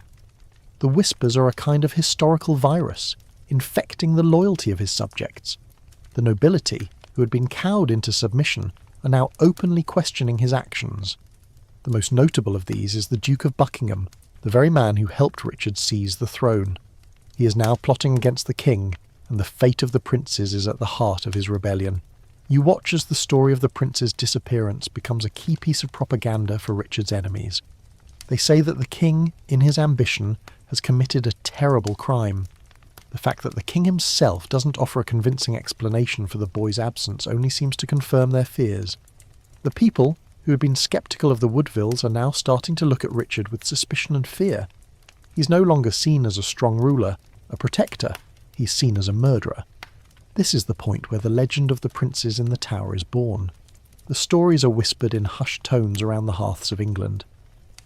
The whispers are a kind of historical virus, infecting the loyalty of his subjects. The nobility, who had been cowed into submission, are now openly questioning his actions. The most notable of these is the Duke of Buckingham, the very man who helped Richard seize the throne. He is now plotting against the king, and the fate of the princes is at the heart of his rebellion. You watch as the story of the prince's disappearance becomes a key piece of propaganda for Richard's enemies. They say that the king, in his ambition, has committed a terrible crime. The fact that the king himself doesn't offer a convincing explanation for the boy's absence only seems to confirm their fears. The people, who had been sceptical of the Woodvilles, are now starting to look at Richard with suspicion and fear. He's no longer seen as a strong ruler, a protector. He's seen as a murderer. This is the point where the legend of the princes in the tower is born. The stories are whispered in hushed tones around the hearths of England.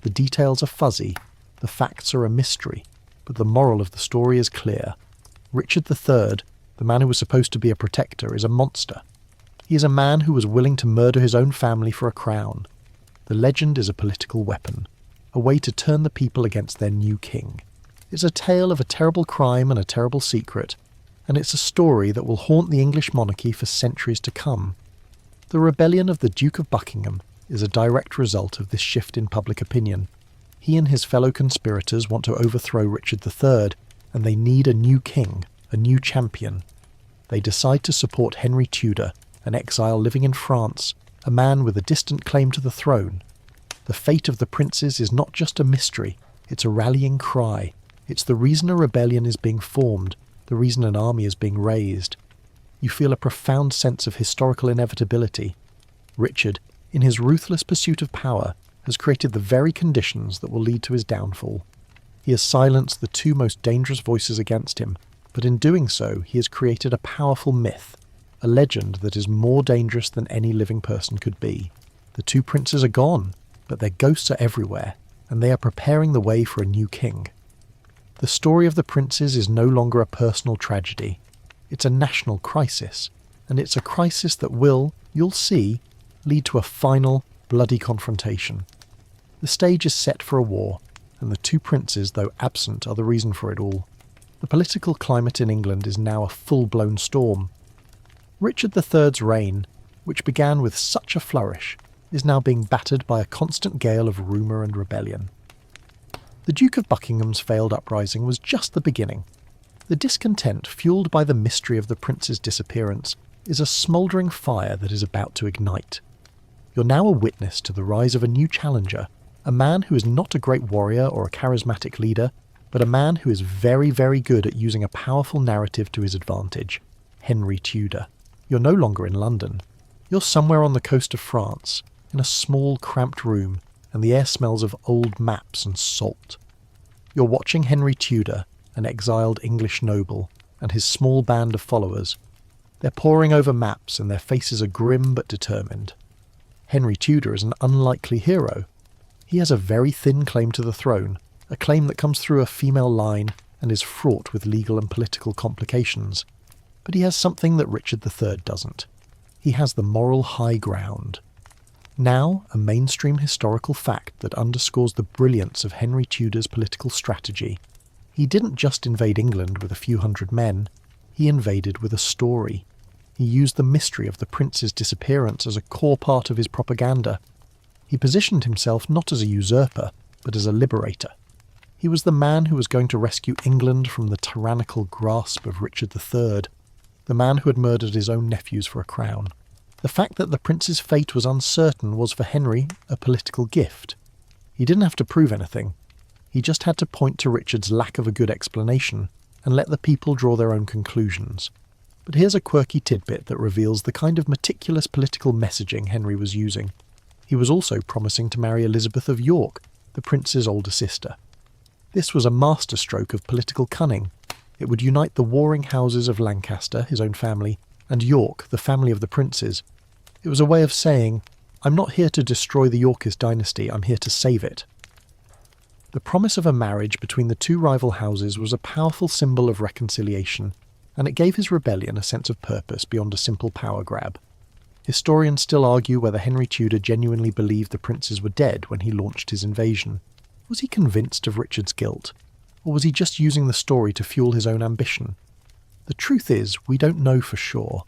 The details are fuzzy, the facts are a mystery, but the moral of the story is clear. Richard III, the man who was supposed to be a protector, is a monster. He is a man who was willing to murder his own family for a crown. The legend is a political weapon, a way to turn the people against their new king. It's a tale of a terrible crime and a terrible secret, and it's a story that will haunt the English monarchy for centuries to come. The rebellion of the Duke of Buckingham is a direct result of this shift in public opinion. He and his fellow conspirators want to overthrow Richard III, and they need a new king, a new champion. They decide to support Henry Tudor, an exile living in France, a man with a distant claim to the throne. The fate of the princes is not just a mystery, it's a rallying cry. It's the reason a rebellion is being formed, the reason an army is being raised. You feel a profound sense of historical inevitability. Richard, in his ruthless pursuit of power, has created the very conditions that will lead to his downfall. He has silenced the two most dangerous voices against him, but in doing so he has created a powerful myth, a legend that is more dangerous than any living person could be. The two princes are gone, but their ghosts are everywhere, and they are preparing the way for a new king. The story of the princes is no longer a personal tragedy. It's a national crisis, and it's a crisis that will, you'll see, lead to a final, bloody confrontation. The stage is set for a war, and the two princes, though absent, are the reason for it all. The political climate in England is now a full-blown storm. Richard III's reign, which began with such a flourish, is now being battered by a constant gale of rumour and rebellion. The Duke of Buckingham's failed uprising was just the beginning. The discontent fuelled by the mystery of the prince's disappearance is a smouldering fire that is about to ignite. You're now a witness to the rise of a new challenger, a man who is not a great warrior or a charismatic leader, but a man who is very, very good at using a powerful narrative to his advantage. Henry Tudor. You're no longer in London. You're somewhere on the coast of France, in a small, cramped room, and the air smells of old maps and salt. You're watching Henry Tudor, an exiled English noble, and his small band of followers. They're poring over maps, and their faces are grim but determined. Henry Tudor is an unlikely hero. He has a very thin claim to the throne, a claim that comes through a female line and is fraught with legal and political complications. But he has something that Richard III doesn't. He has the moral high ground. Now, a mainstream historical fact that underscores the brilliance of Henry Tudor's political strategy. He didn't just invade England with a few hundred men, he invaded with a story. He used the mystery of the prince's disappearance as a core part of his propaganda. He positioned himself not as a usurper, but as a liberator. He was the man who was going to rescue England from the tyrannical grasp of Richard III, the man who had murdered his own nephews for a crown. The fact that the prince's fate was uncertain was for Henry a political gift. He didn't have to prove anything. He just had to point to Richard's lack of a good explanation and let the people draw their own conclusions. But here's a quirky tidbit that reveals the kind of meticulous political messaging Henry was using. He was also promising to marry Elizabeth of York, the prince's older sister. This was a masterstroke of political cunning. It would unite the warring houses of Lancaster, his own family, and York, the family of the princes. It was a way of saying, I'm not here to destroy the Yorkist dynasty, I'm here to save it. The promise of a marriage between the two rival houses was a powerful symbol of reconciliation, and it gave his rebellion a sense of purpose beyond a simple power grab. Historians still argue whether Henry Tudor genuinely believed the princes were dead when he launched his invasion. Was he convinced of Richard's guilt? Or was he just using the story to fuel his own ambition? The truth is, we don't know for sure.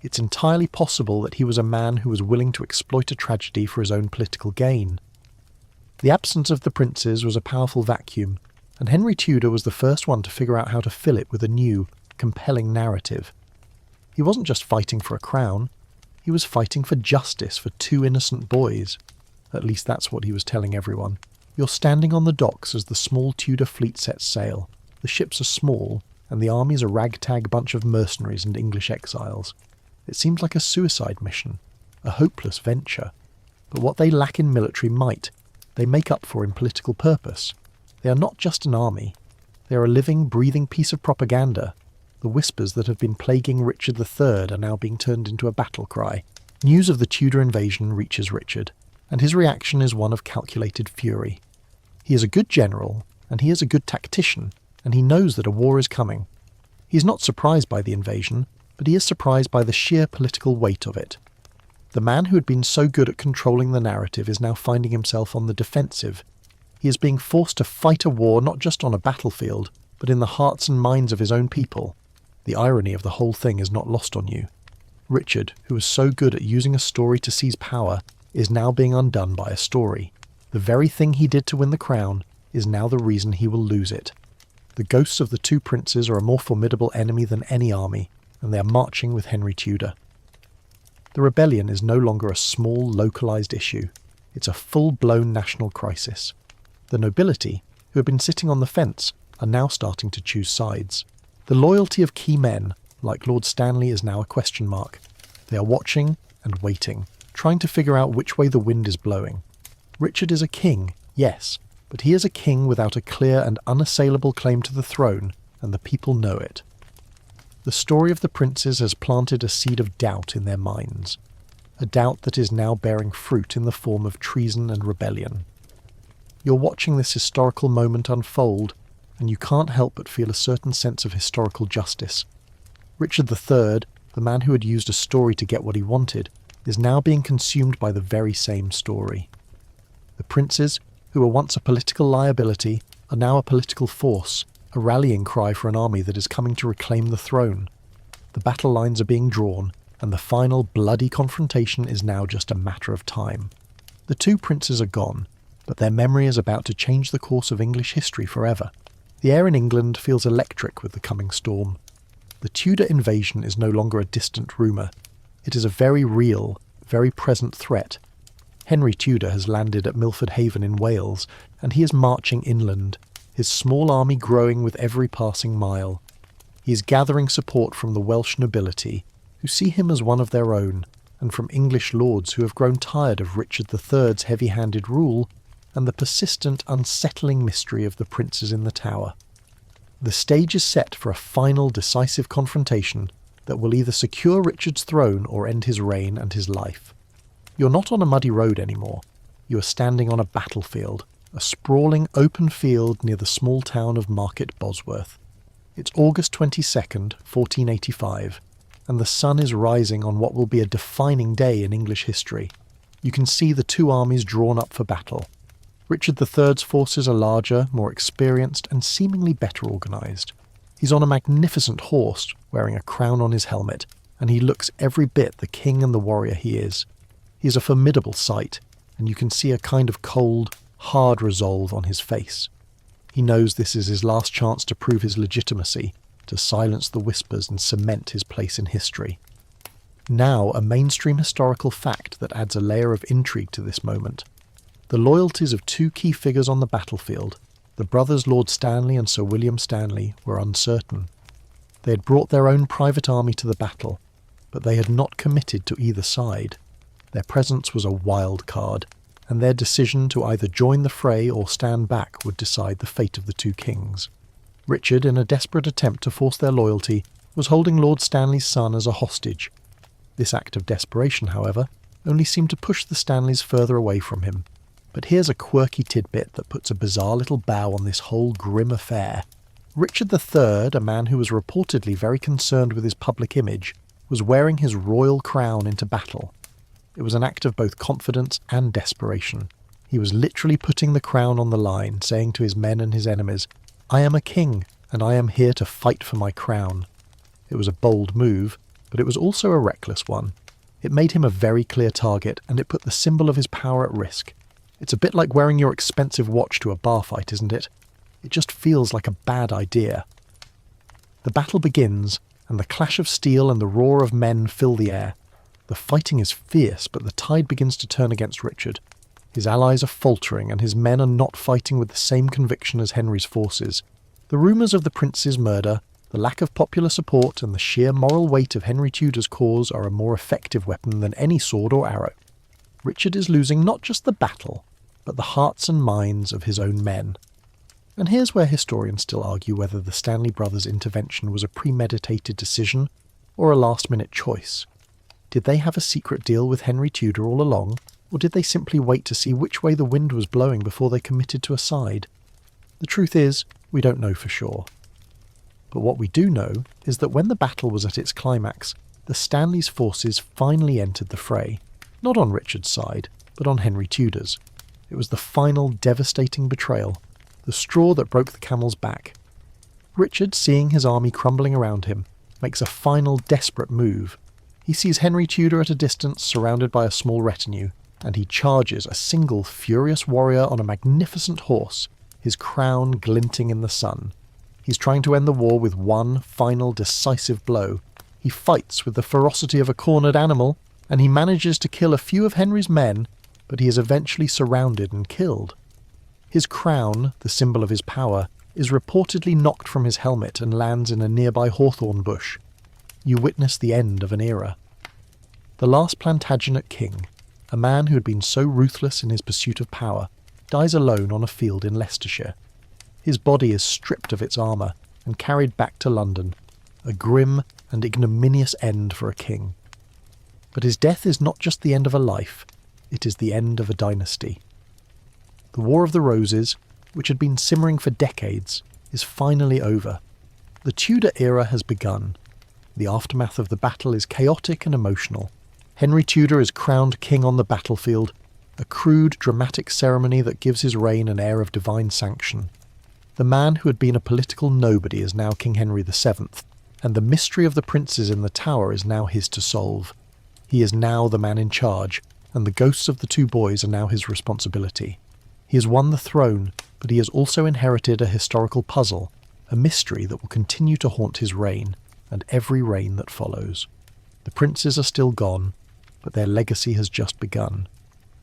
It's entirely possible that he was a man who was willing to exploit a tragedy for his own political gain. The absence of the princes was a powerful vacuum, and Henry Tudor was the first one to figure out how to fill it with a new, compelling narrative. He wasn't just fighting for a crown, he was fighting for justice for two innocent boys. At least that's what he was telling everyone. You're standing on the docks as the small Tudor fleet sets sail. The ships are small, and the army's a ragtag bunch of mercenaries and English exiles. It seems like a suicide mission, a hopeless venture. But what they lack in military might, they make up for in political purpose. They are not just an army. They are a living, breathing piece of propaganda. The whispers that have been plaguing Richard III are now being turned into a battle cry. News of the Tudor invasion reaches Richard, and his reaction is one of calculated fury. He is a good general, and he is a good tactician, and he knows that a war is coming. He is not surprised by the invasion, but he is surprised by the sheer political weight of it. The man who had been so good at controlling the narrative is now finding himself on the defensive. He is being forced to fight a war not just on a battlefield, but in the hearts and minds of his own people. The irony of the whole thing is not lost on you. Richard, who was so good at using a story to seize power, is now being undone by a story. The very thing he did to win the crown is now the reason he will lose it. The ghosts of the two princes are a more formidable enemy than any army, and they are marching with Henry Tudor. The rebellion is no longer a small, localised issue. It's a full-blown national crisis. The nobility, who have been sitting on the fence, are now starting to choose sides. The loyalty of key men, like Lord Stanley, is now a question mark. They are watching and waiting, trying to figure out which way the wind is blowing. Richard is a king, yes, but he is a king without a clear and unassailable claim to the throne, and the people know it. The story of the princes has planted a seed of doubt in their minds, a doubt that is now bearing fruit in the form of treason and rebellion. You're watching this historical moment unfold, and you can't help but feel a certain sense of historical justice. Richard III, the man who had used a story to get what he wanted, is now being consumed by the very same story. The princes, who were once a political liability, are now a political force, a rallying cry for an army that is coming to reclaim the throne. The battle lines are being drawn, and the final bloody confrontation is now just a matter of time. The two princes are gone, but their memory is about to change the course of English history forever. The air in England feels electric with the coming storm. The Tudor invasion is no longer a distant rumour. It is a very real, very present threat. Henry Tudor has landed at Milford Haven in Wales, and he is marching inland, his small army growing with every passing mile. He is gathering support from the Welsh nobility, who see him as one of their own, and from English lords who have grown tired of Richard III's heavy-handed rule and the persistent, unsettling mystery of the princes in the Tower. The stage is set for a final, decisive confrontation that will either secure Richard's throne or end his reign and his life. You're not on a muddy road anymore. You are standing on a battlefield, a sprawling open field near the small town of Market Bosworth. It's August 22nd, 1485, and the sun is rising on what will be a defining day in English history. You can see the two armies drawn up for battle. Richard III's forces are larger, more experienced, and seemingly better organised. He's on a magnificent horse, wearing a crown on his helmet, and he looks every bit the king and the warrior he is. He is a formidable sight, and you can see a kind of cold, hard resolve on his face. He knows this is his last chance to prove his legitimacy, to silence the whispers and cement his place in history. Now a mainstream historical fact that adds a layer of intrigue to this moment. The loyalties of two key figures on the battlefield, the brothers Lord Stanley and Sir William Stanley, were uncertain. They had brought their own private army to the battle, but they had not committed to either side. Their presence was a wild card, and their decision to either join the fray or stand back would decide the fate of the two kings. Richard, in a desperate attempt to force their loyalty, was holding Lord Stanley's son as a hostage. This act of desperation, however, only seemed to push the Stanleys further away from him. But here's a quirky tidbit that puts a bizarre little bow on this whole grim affair. Richard III, a man who was reportedly very concerned with his public image, was wearing his royal crown into battle. It was an act of both confidence and desperation. He was literally putting the crown on the line, saying to his men and his enemies, "I am a king, and I am here to fight for my crown." It was a bold move, but it was also a reckless one. It made him a very clear target, and it put the symbol of his power at risk. It's a bit like wearing your expensive watch to a bar fight, isn't it? It just feels like a bad idea. The battle begins, and the clash of steel and the roar of men fill the air. The fighting is fierce, but the tide begins to turn against Richard. His allies are faltering and his men are not fighting with the same conviction as Henry's forces. The rumours of the prince's murder, the lack of popular support and the sheer moral weight of Henry Tudor's cause are a more effective weapon than any sword or arrow. Richard is losing not just the battle, but the hearts and minds of his own men. And here's where historians still argue whether the Stanley brothers' intervention was a premeditated decision or a last-minute choice. Did they have a secret deal with Henry Tudor all along, or did they simply wait to see which way the wind was blowing before they committed to a side? The truth is, we don't know for sure. But what we do know is that when the battle was at its climax, the Stanleys' forces finally entered the fray, not on Richard's side, but on Henry Tudor's. It was the final devastating betrayal, the straw that broke the camel's back. Richard, seeing his army crumbling around him, makes a final desperate move. He sees Henry Tudor at a distance, surrounded by a small retinue, and he charges a single furious warrior on a magnificent horse, his crown glinting in the sun. He's trying to end the war with one final decisive blow. He fights with the ferocity of a cornered animal, and he manages to kill a few of Henry's men, but he is eventually surrounded and killed. His crown, the symbol of his power, is reportedly knocked from his helmet and lands in a nearby hawthorn bush. You witness the end of an era. The last Plantagenet king, a man who had been so ruthless in his pursuit of power, dies alone on a field in Leicestershire. His body is stripped of its armour and carried back to London, a grim and ignominious end for a king. But his death is not just the end of a life, it is the end of a dynasty. The War of the Roses, which had been simmering for decades, is finally over. The Tudor era has begun. The aftermath of the battle is chaotic and emotional. Henry Tudor is crowned king on the battlefield, a crude, dramatic ceremony that gives his reign an air of divine sanction. The man who had been a political nobody is now King Henry VII, and the mystery of the princes in the Tower is now his to solve. He is now the man in charge, and the ghosts of the two boys are now his responsibility. He has won the throne, but he has also inherited a historical puzzle, a mystery that will continue to haunt his reign, and every reign that follows. The princes are still gone, but their legacy has just begun.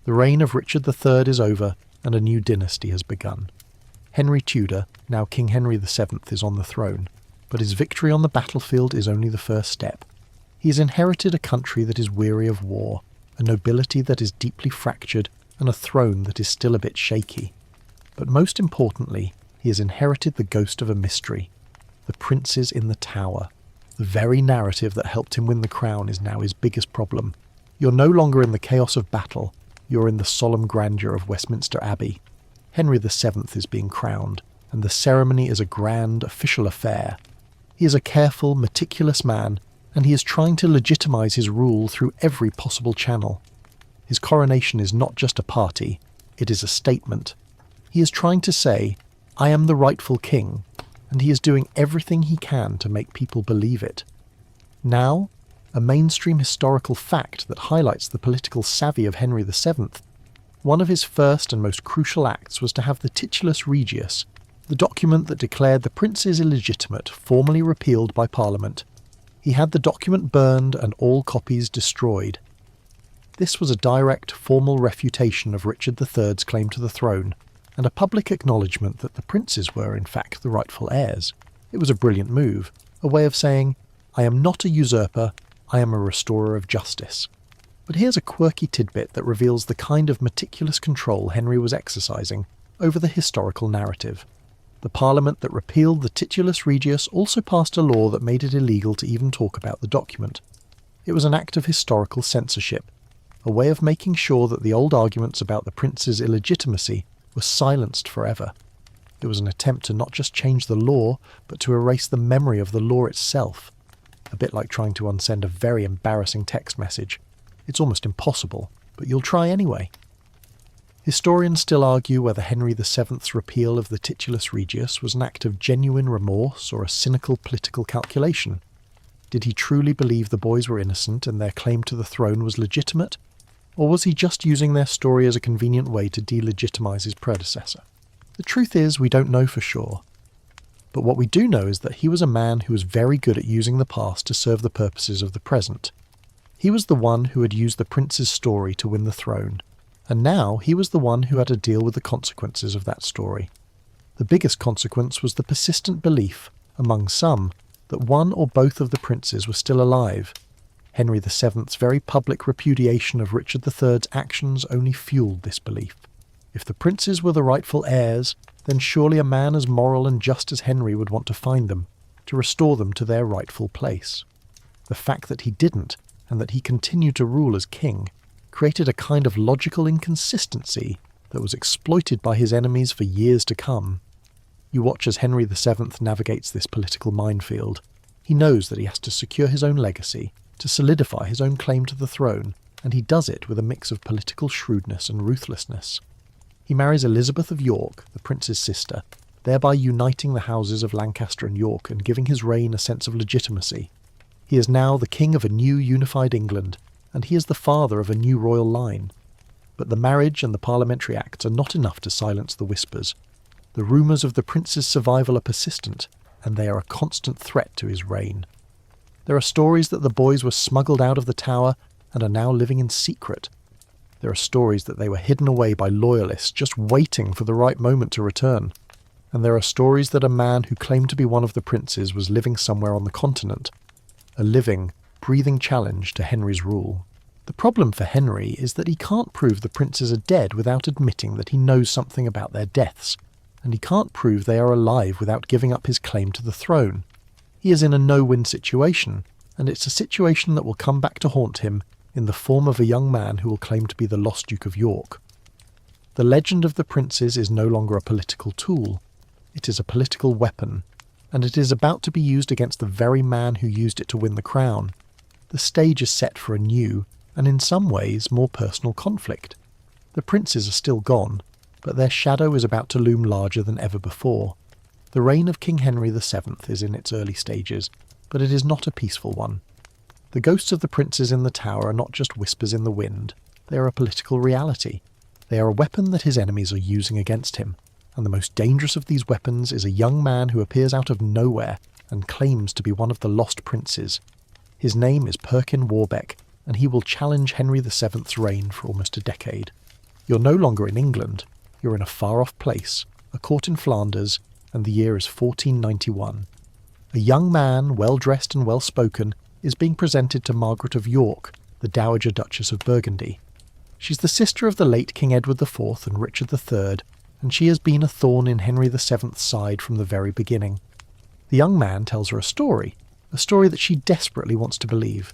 The reign of Richard III is over, and a new dynasty has begun. Henry Tudor, now King Henry VII, is on the throne, but his victory on the battlefield is only the first step. He has inherited a country that is weary of war, a nobility that is deeply fractured, and a throne that is still a bit shaky. But most importantly, he has inherited the ghost of a mystery. The princes in the Tower. The very narrative that helped him win the crown is now his biggest problem. You're no longer in the chaos of battle, you're in the solemn grandeur of Westminster Abbey. Henry VII is being crowned, and the ceremony is a grand, official affair. He is a careful, meticulous man, and he is trying to legitimise his rule through every possible channel. His coronation is not just a party, it is a statement. He is trying to say, I am the rightful king, and he is doing everything he can to make people believe it. Now, a mainstream historical fact that highlights the political savvy of Henry VII, one of his first and most crucial acts was to have the Titulus Regius, the document that declared the princes illegitimate, formally repealed by Parliament. He had the document burned and all copies destroyed. This was a direct, formal refutation of Richard III's claim to the throne, and a public acknowledgement that the princes were, in fact, the rightful heirs. It was a brilliant move, a way of saying, I am not a usurper, I am a restorer of justice. But here's a quirky tidbit that reveals the kind of meticulous control Henry was exercising over the historical narrative. The Parliament that repealed the Titulus Regius also passed a law that made it illegal to even talk about the document. It was an act of historical censorship, a way of making sure that the old arguments about the prince's illegitimacy were silenced forever. It was an attempt to not just change the law, but to erase the memory of the law itself. A bit like trying to unsend a very embarrassing text message. It's almost impossible, but you'll try anyway. Historians still argue whether Henry VII's repeal of the Titulus Regius was an act of genuine remorse or a cynical political calculation. Did he truly believe the boys were innocent and their claim to the throne was legitimate? Or was he just using their story as a convenient way to delegitimize his predecessor? The truth is, we don't know for sure. But what we do know is that he was a man who was very good at using the past to serve the purposes of the present. He was the one who had used the prince's story to win the throne, And now he was the one who had to deal with the consequences of that story. The biggest consequence was the persistent belief, among some, that one or both of the princes were still alive. Henry VII's very public repudiation of Richard III's actions only fueled this belief. If the princes were the rightful heirs, then surely a man as moral and just as Henry would want to find them, to restore them to their rightful place. The fact that he didn't, and that he continued to rule as king, created a kind of logical inconsistency that was exploited by his enemies for years to come. You watch as Henry VII navigates this political minefield. He knows that he has to secure his own legacy, to solidify his own claim to the throne, and he does it with a mix of political shrewdness and ruthlessness. He marries Elizabeth of York, the prince's sister, thereby uniting the houses of Lancaster and York and giving his reign a sense of legitimacy. He is now the king of a new unified England, and he is the father of a new royal line. But the marriage and the parliamentary acts are not enough to silence the whispers. The rumours of the prince's survival are persistent, and they are a constant threat to his reign. There are stories that the boys were smuggled out of the tower and are now living in secret. There are stories that they were hidden away by loyalists just waiting for the right moment to return. And there are stories that a man who claimed to be one of the princes was living somewhere on the continent, a living, breathing challenge to Henry's rule. The problem for Henry is that he can't prove the princes are dead without admitting that he knows something about their deaths, and he can't prove they are alive without giving up his claim to the throne. He is in a no-win situation, and it's a situation that will come back to haunt him in the form of a young man who will claim to be the lost Duke of York. The legend of the princes is no longer a political tool. It is a political weapon, and it is about to be used against the very man who used it to win the crown. The stage is set for a new, and in some ways more personal conflict. The princes are still gone, but their shadow is about to loom larger than ever before. The reign of King Henry VII is in its early stages, but it is not a peaceful one. The ghosts of the princes in the tower are not just whispers in the wind, they are a political reality. They are a weapon that his enemies are using against him, and the most dangerous of these weapons is a young man who appears out of nowhere and claims to be one of the lost princes. His name is Perkin Warbeck, and he will challenge Henry VII's reign for almost a decade. You're no longer in England, you're in a far-off place, a court in Flanders, and the year is 1491. A young man, well-dressed and well-spoken, is being presented to Margaret of York, the Dowager Duchess of Burgundy. She's the sister of the late King Edward IV and Richard III, and she has been a thorn in Henry VII's side from the very beginning. The young man tells her a story that she desperately wants to believe.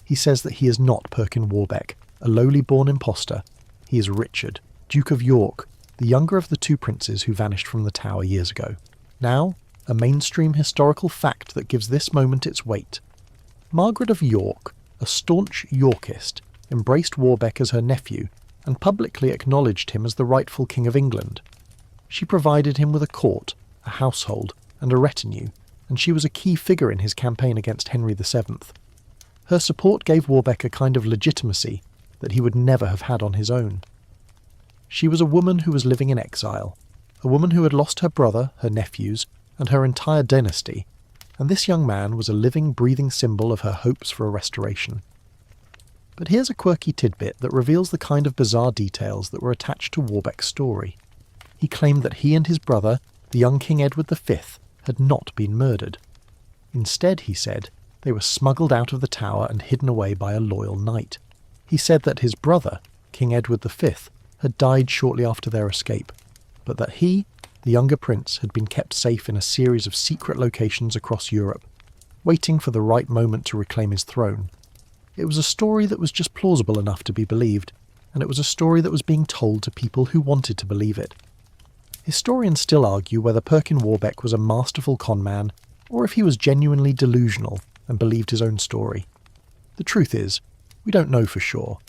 He says that he is not Perkin Warbeck, a lowly-born impostor. He is Richard, Duke of York, the younger of the two princes who vanished from the tower years ago. Now, a mainstream historical fact that gives this moment its weight. Margaret of York, a staunch Yorkist, embraced Warbeck as her nephew and publicly acknowledged him as the rightful King of England. She provided him with a court, a household, and a retinue, and she was a key figure in his campaign against Henry VII. Her support gave Warbeck a kind of legitimacy that he would never have had on his own. She was a woman who was living in exile, a woman who had lost her brother, her nephews, and her entire dynasty, and this young man was a living, breathing symbol of her hopes for a restoration. But here's a quirky tidbit that reveals the kind of bizarre details that were attached to Warbeck's story. He claimed that he and his brother, the young King Edward V, had not been murdered. Instead, he said, they were smuggled out of the tower and hidden away by a loyal knight. He said that his brother, King Edward V, had died shortly after their escape, but that he, the younger prince, had been kept safe in a series of secret locations across Europe, waiting for the right moment to reclaim his throne. It was a story that was just plausible enough to be believed, and it was a story that was being told to people who wanted to believe it. Historians still argue whether Perkin Warbeck was a masterful conman, or if he was genuinely delusional and believed his own story. The truth is, we don't know for sure.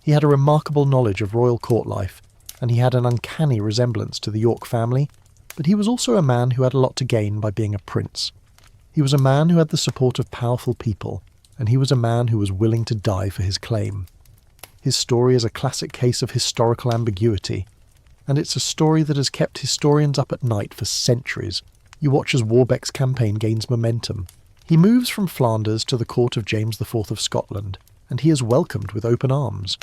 He had a remarkable knowledge of royal court life, and he had an uncanny resemblance to the York family, but he was also a man who had a lot to gain by being a prince. He was a man who had the support of powerful people, and he was a man who was willing to die for his claim. His story is a classic case of historical ambiguity, and it's a story that has kept historians up at night for centuries. You watch as Warbeck's campaign gains momentum. He moves from Flanders to the court of James IV of Scotland, and he is welcomed with open arms.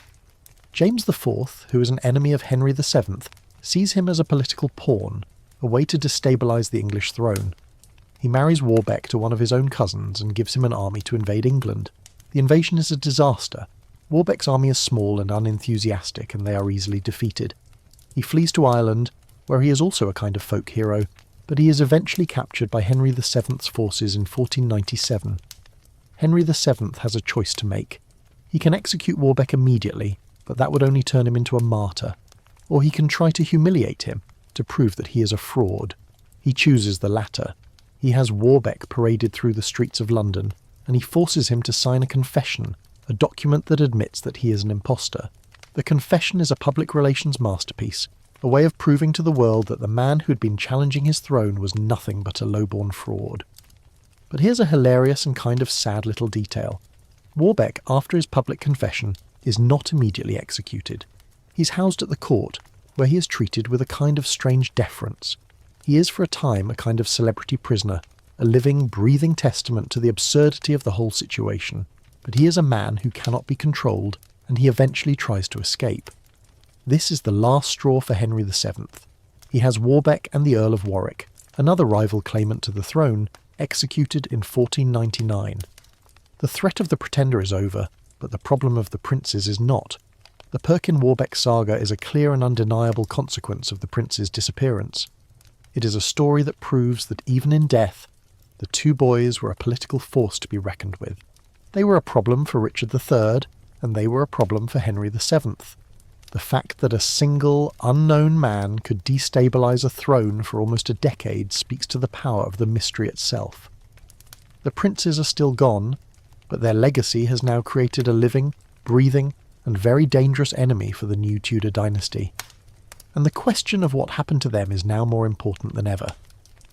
James IV, who is an enemy of Henry VII, sees him as a political pawn, a way to destabilise the English throne. He marries Warbeck to one of his own cousins and gives him an army to invade England. The invasion is a disaster. Warbeck's army is small and unenthusiastic, and they are easily defeated. He flees to Ireland, where he is also a kind of folk hero, but he is eventually captured by Henry VII's forces in 1497. Henry VII has a choice to make. He can execute Warbeck immediately, but that would only turn him into a martyr. Or he can try to humiliate him, to prove that he is a fraud. He chooses the latter. He has Warbeck paraded through the streets of London, and he forces him to sign a confession, a document that admits that he is an impostor. The confession is a public relations masterpiece, a way of proving to the world that the man who had been challenging his throne was nothing but a lowborn fraud. But here's a hilarious and kind of sad little detail. Warbeck, after his public confession, is not immediately executed. He's housed at the court, where he is treated with a kind of strange deference. He is for a time a kind of celebrity prisoner, a living, breathing testament to the absurdity of the whole situation. But he is a man who cannot be controlled, and he eventually tries to escape. This is the last straw for Henry VII. He has Warbeck and the Earl of Warwick, another rival claimant to the throne, executed in 1499. The threat of the Pretender is over, but the problem of the princes is not. The Perkin-Warbeck saga is a clear and undeniable consequence of the prince's disappearance. It is a story that proves that even in death, the two boys were a political force to be reckoned with. They were a problem for Richard III, and they were a problem for Henry VII. The fact that a single, unknown man could destabilise a throne for almost a decade speaks to the power of the mystery itself. The princes are still gone, but their legacy has now created a living, breathing, and very dangerous enemy for the new Tudor dynasty. And the question of what happened to them is now more important than ever.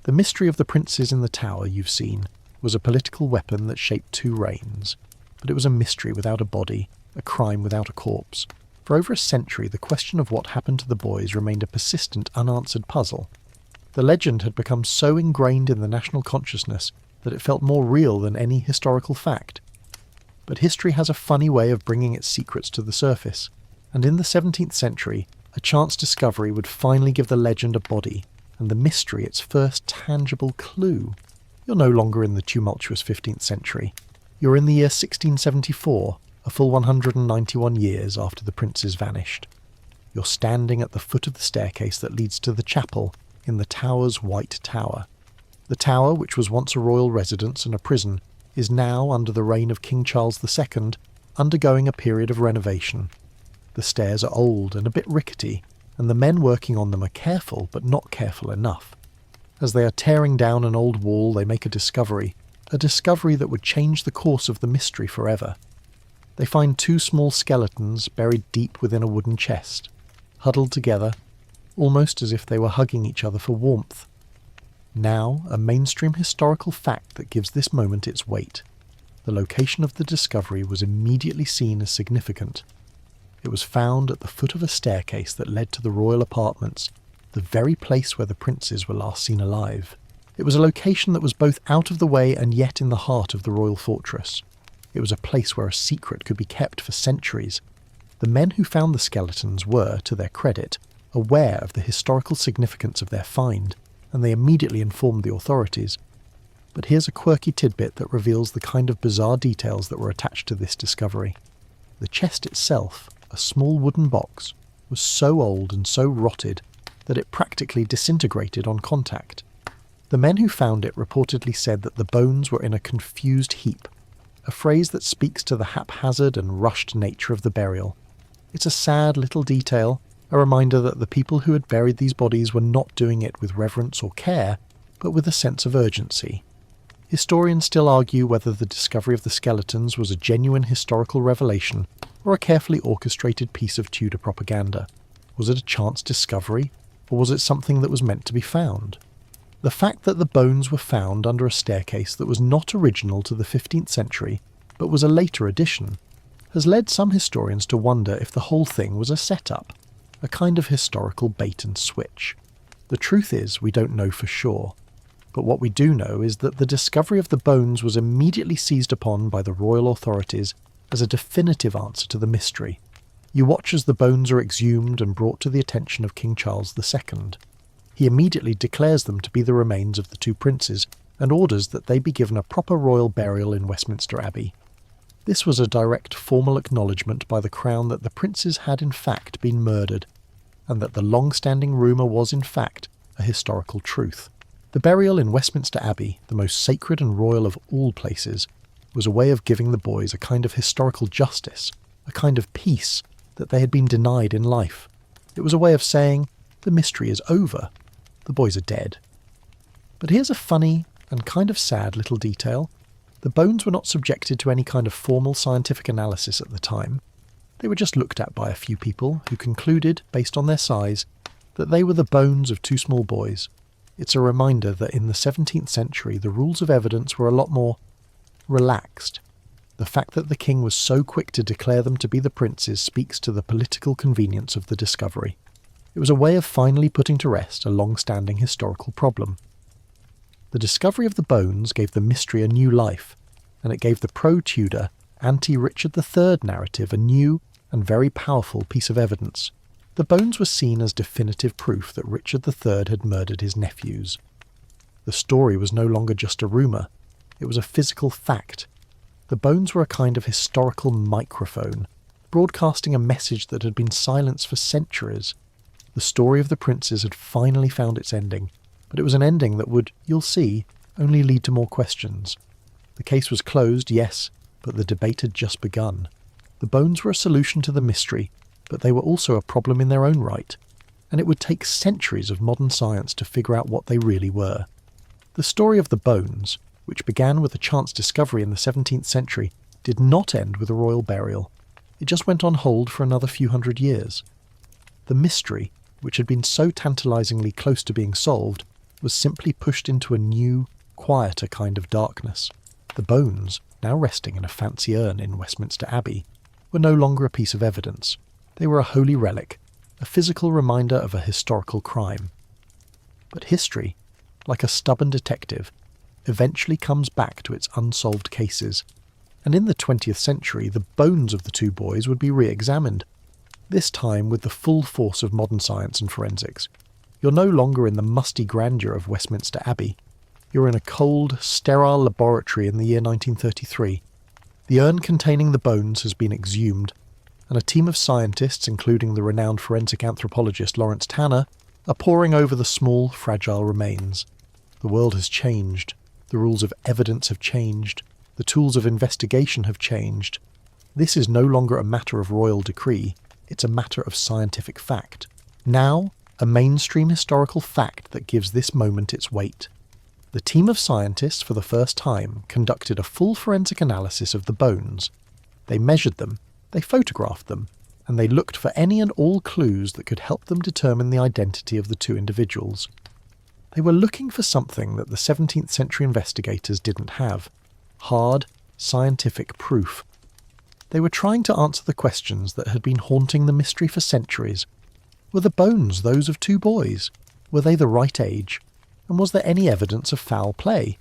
The mystery of the princes in the tower you've seen was a political weapon that shaped two reigns, but it was a mystery without a body, a crime without a corpse. For over a century, the question of what happened to the boys remained a persistent, unanswered puzzle. The legend had become so ingrained in the national consciousness that it felt more real than any historical fact. But history has a funny way of bringing its secrets to the surface, and in the 17th century, a chance discovery would finally give the legend a body, and the mystery its first tangible clue. You're no longer in the tumultuous 15th century. You're in the year 1674, a full 191 years after the princes vanished. You're standing at the foot of the staircase that leads to the chapel in the tower's White Tower. The tower, which was once a royal residence and a prison, is now, under the reign of King Charles II, undergoing a period of renovation. The stairs are old and a bit rickety, and the men working on them are careful but not careful enough. As they are tearing down an old wall, they make a discovery that would change the course of the mystery forever. They find two small skeletons buried deep within a wooden chest, huddled together, almost as if they were hugging each other for warmth. Now, a mainstream historical fact that gives this moment its weight. The location of the discovery was immediately seen as significant. It was found at the foot of a staircase that led to the royal apartments, the very place where the princes were last seen alive. It was a location that was both out of the way and yet in the heart of the royal fortress. It was a place where a secret could be kept for centuries. The men who found the skeletons were, to their credit, aware of the historical significance of their find, and they immediately informed the authorities. But here's a quirky tidbit that reveals the kind of bizarre details that were attached to this discovery. The chest itself, a small wooden box, was so old and so rotted that it practically disintegrated on contact. The men who found it reportedly said that the bones were in a confused heap, a phrase that speaks to the haphazard and rushed nature of the burial. It's a sad little detail, a reminder that the people who had buried these bodies were not doing it with reverence or care, but with a sense of urgency. Historians still argue whether the discovery of the skeletons was a genuine historical revelation or a carefully orchestrated piece of Tudor propaganda. Was it a chance discovery, or was it something that was meant to be found? The fact that the bones were found under a staircase that was not original to the 15th century, but was a later addition, has led some historians to wonder if the whole thing was a setup, a kind of historical bait and switch. The truth is, we don't know for sure. But what we do know is that the discovery of the bones was immediately seized upon by the royal authorities as a definitive answer to the mystery. You watch as the bones are exhumed and brought to the attention of King Charles II. He immediately declares them to be the remains of the two princes and orders that they be given a proper royal burial in Westminster Abbey. This was a direct formal acknowledgement by the Crown that the princes had in fact been murdered, and that the long-standing rumour was in fact a historical truth. The burial in Westminster Abbey, the most sacred and royal of all places, was a way of giving the boys a kind of historical justice, a kind of peace that they had been denied in life. It was a way of saying, the mystery is over, the boys are dead. But here's a funny and kind of sad little detail. The bones were not subjected to any kind of formal scientific analysis at the time. They were just looked at by a few people who concluded, based on their size, that they were the bones of two small boys. It's a reminder that in the 17th century the rules of evidence were a lot more relaxed. The fact that the king was so quick to declare them to be the princes speaks to the political convenience of the discovery. It was a way of finally putting to rest a long-standing historical problem. The discovery of the bones gave the mystery a new life, and it gave the pro-Tudor, anti-Richard III narrative a new and very powerful piece of evidence. The bones were seen as definitive proof that Richard III had murdered his nephews. The story was no longer just a rumour, it was a physical fact. The bones were a kind of historical microphone, broadcasting a message that had been silenced for centuries. The story of the princes had finally found its ending, but it was an ending that would, you'll see, only lead to more questions. The case was closed, yes, but the debate had just begun. The bones were a solution to the mystery, but they were also a problem in their own right, and it would take centuries of modern science to figure out what they really were. The story of the bones, which began with a chance discovery in the 17th century, did not end with a royal burial. It just went on hold for another few hundred years. The mystery, which had been so tantalizingly close to being solved, was simply pushed into a new, quieter kind of darkness. The bones, now resting in a fancy urn in Westminster Abbey, were no longer a piece of evidence. They were a holy relic, a physical reminder of a historical crime. But history, like a stubborn detective, eventually comes back to its unsolved cases, and in the 20th century the bones of the two boys would be re-examined, this time with the full force of modern science and forensics. You're no longer in the musty grandeur of Westminster Abbey. You're in a cold, sterile laboratory in the year 1933. The urn containing the bones has been exhumed, and a team of scientists, including the renowned forensic anthropologist Lawrence Tanner, are poring over the small, fragile remains. The world has changed. The rules of evidence have changed. The tools of investigation have changed. This is no longer a matter of royal decree. It's a matter of scientific fact. Now, a mainstream historical fact that gives this moment its weight. The team of scientists, for the first time, conducted a full forensic analysis of the bones. They measured them, they photographed them, and they looked for any and all clues that could help them determine the identity of the two individuals. They were looking for something that the 17th century investigators didn't have: hard, scientific proof. They were trying to answer the questions that had been haunting the mystery for centuries. Were the bones those of two boys? Were they the right age? And was there any evidence of foul play?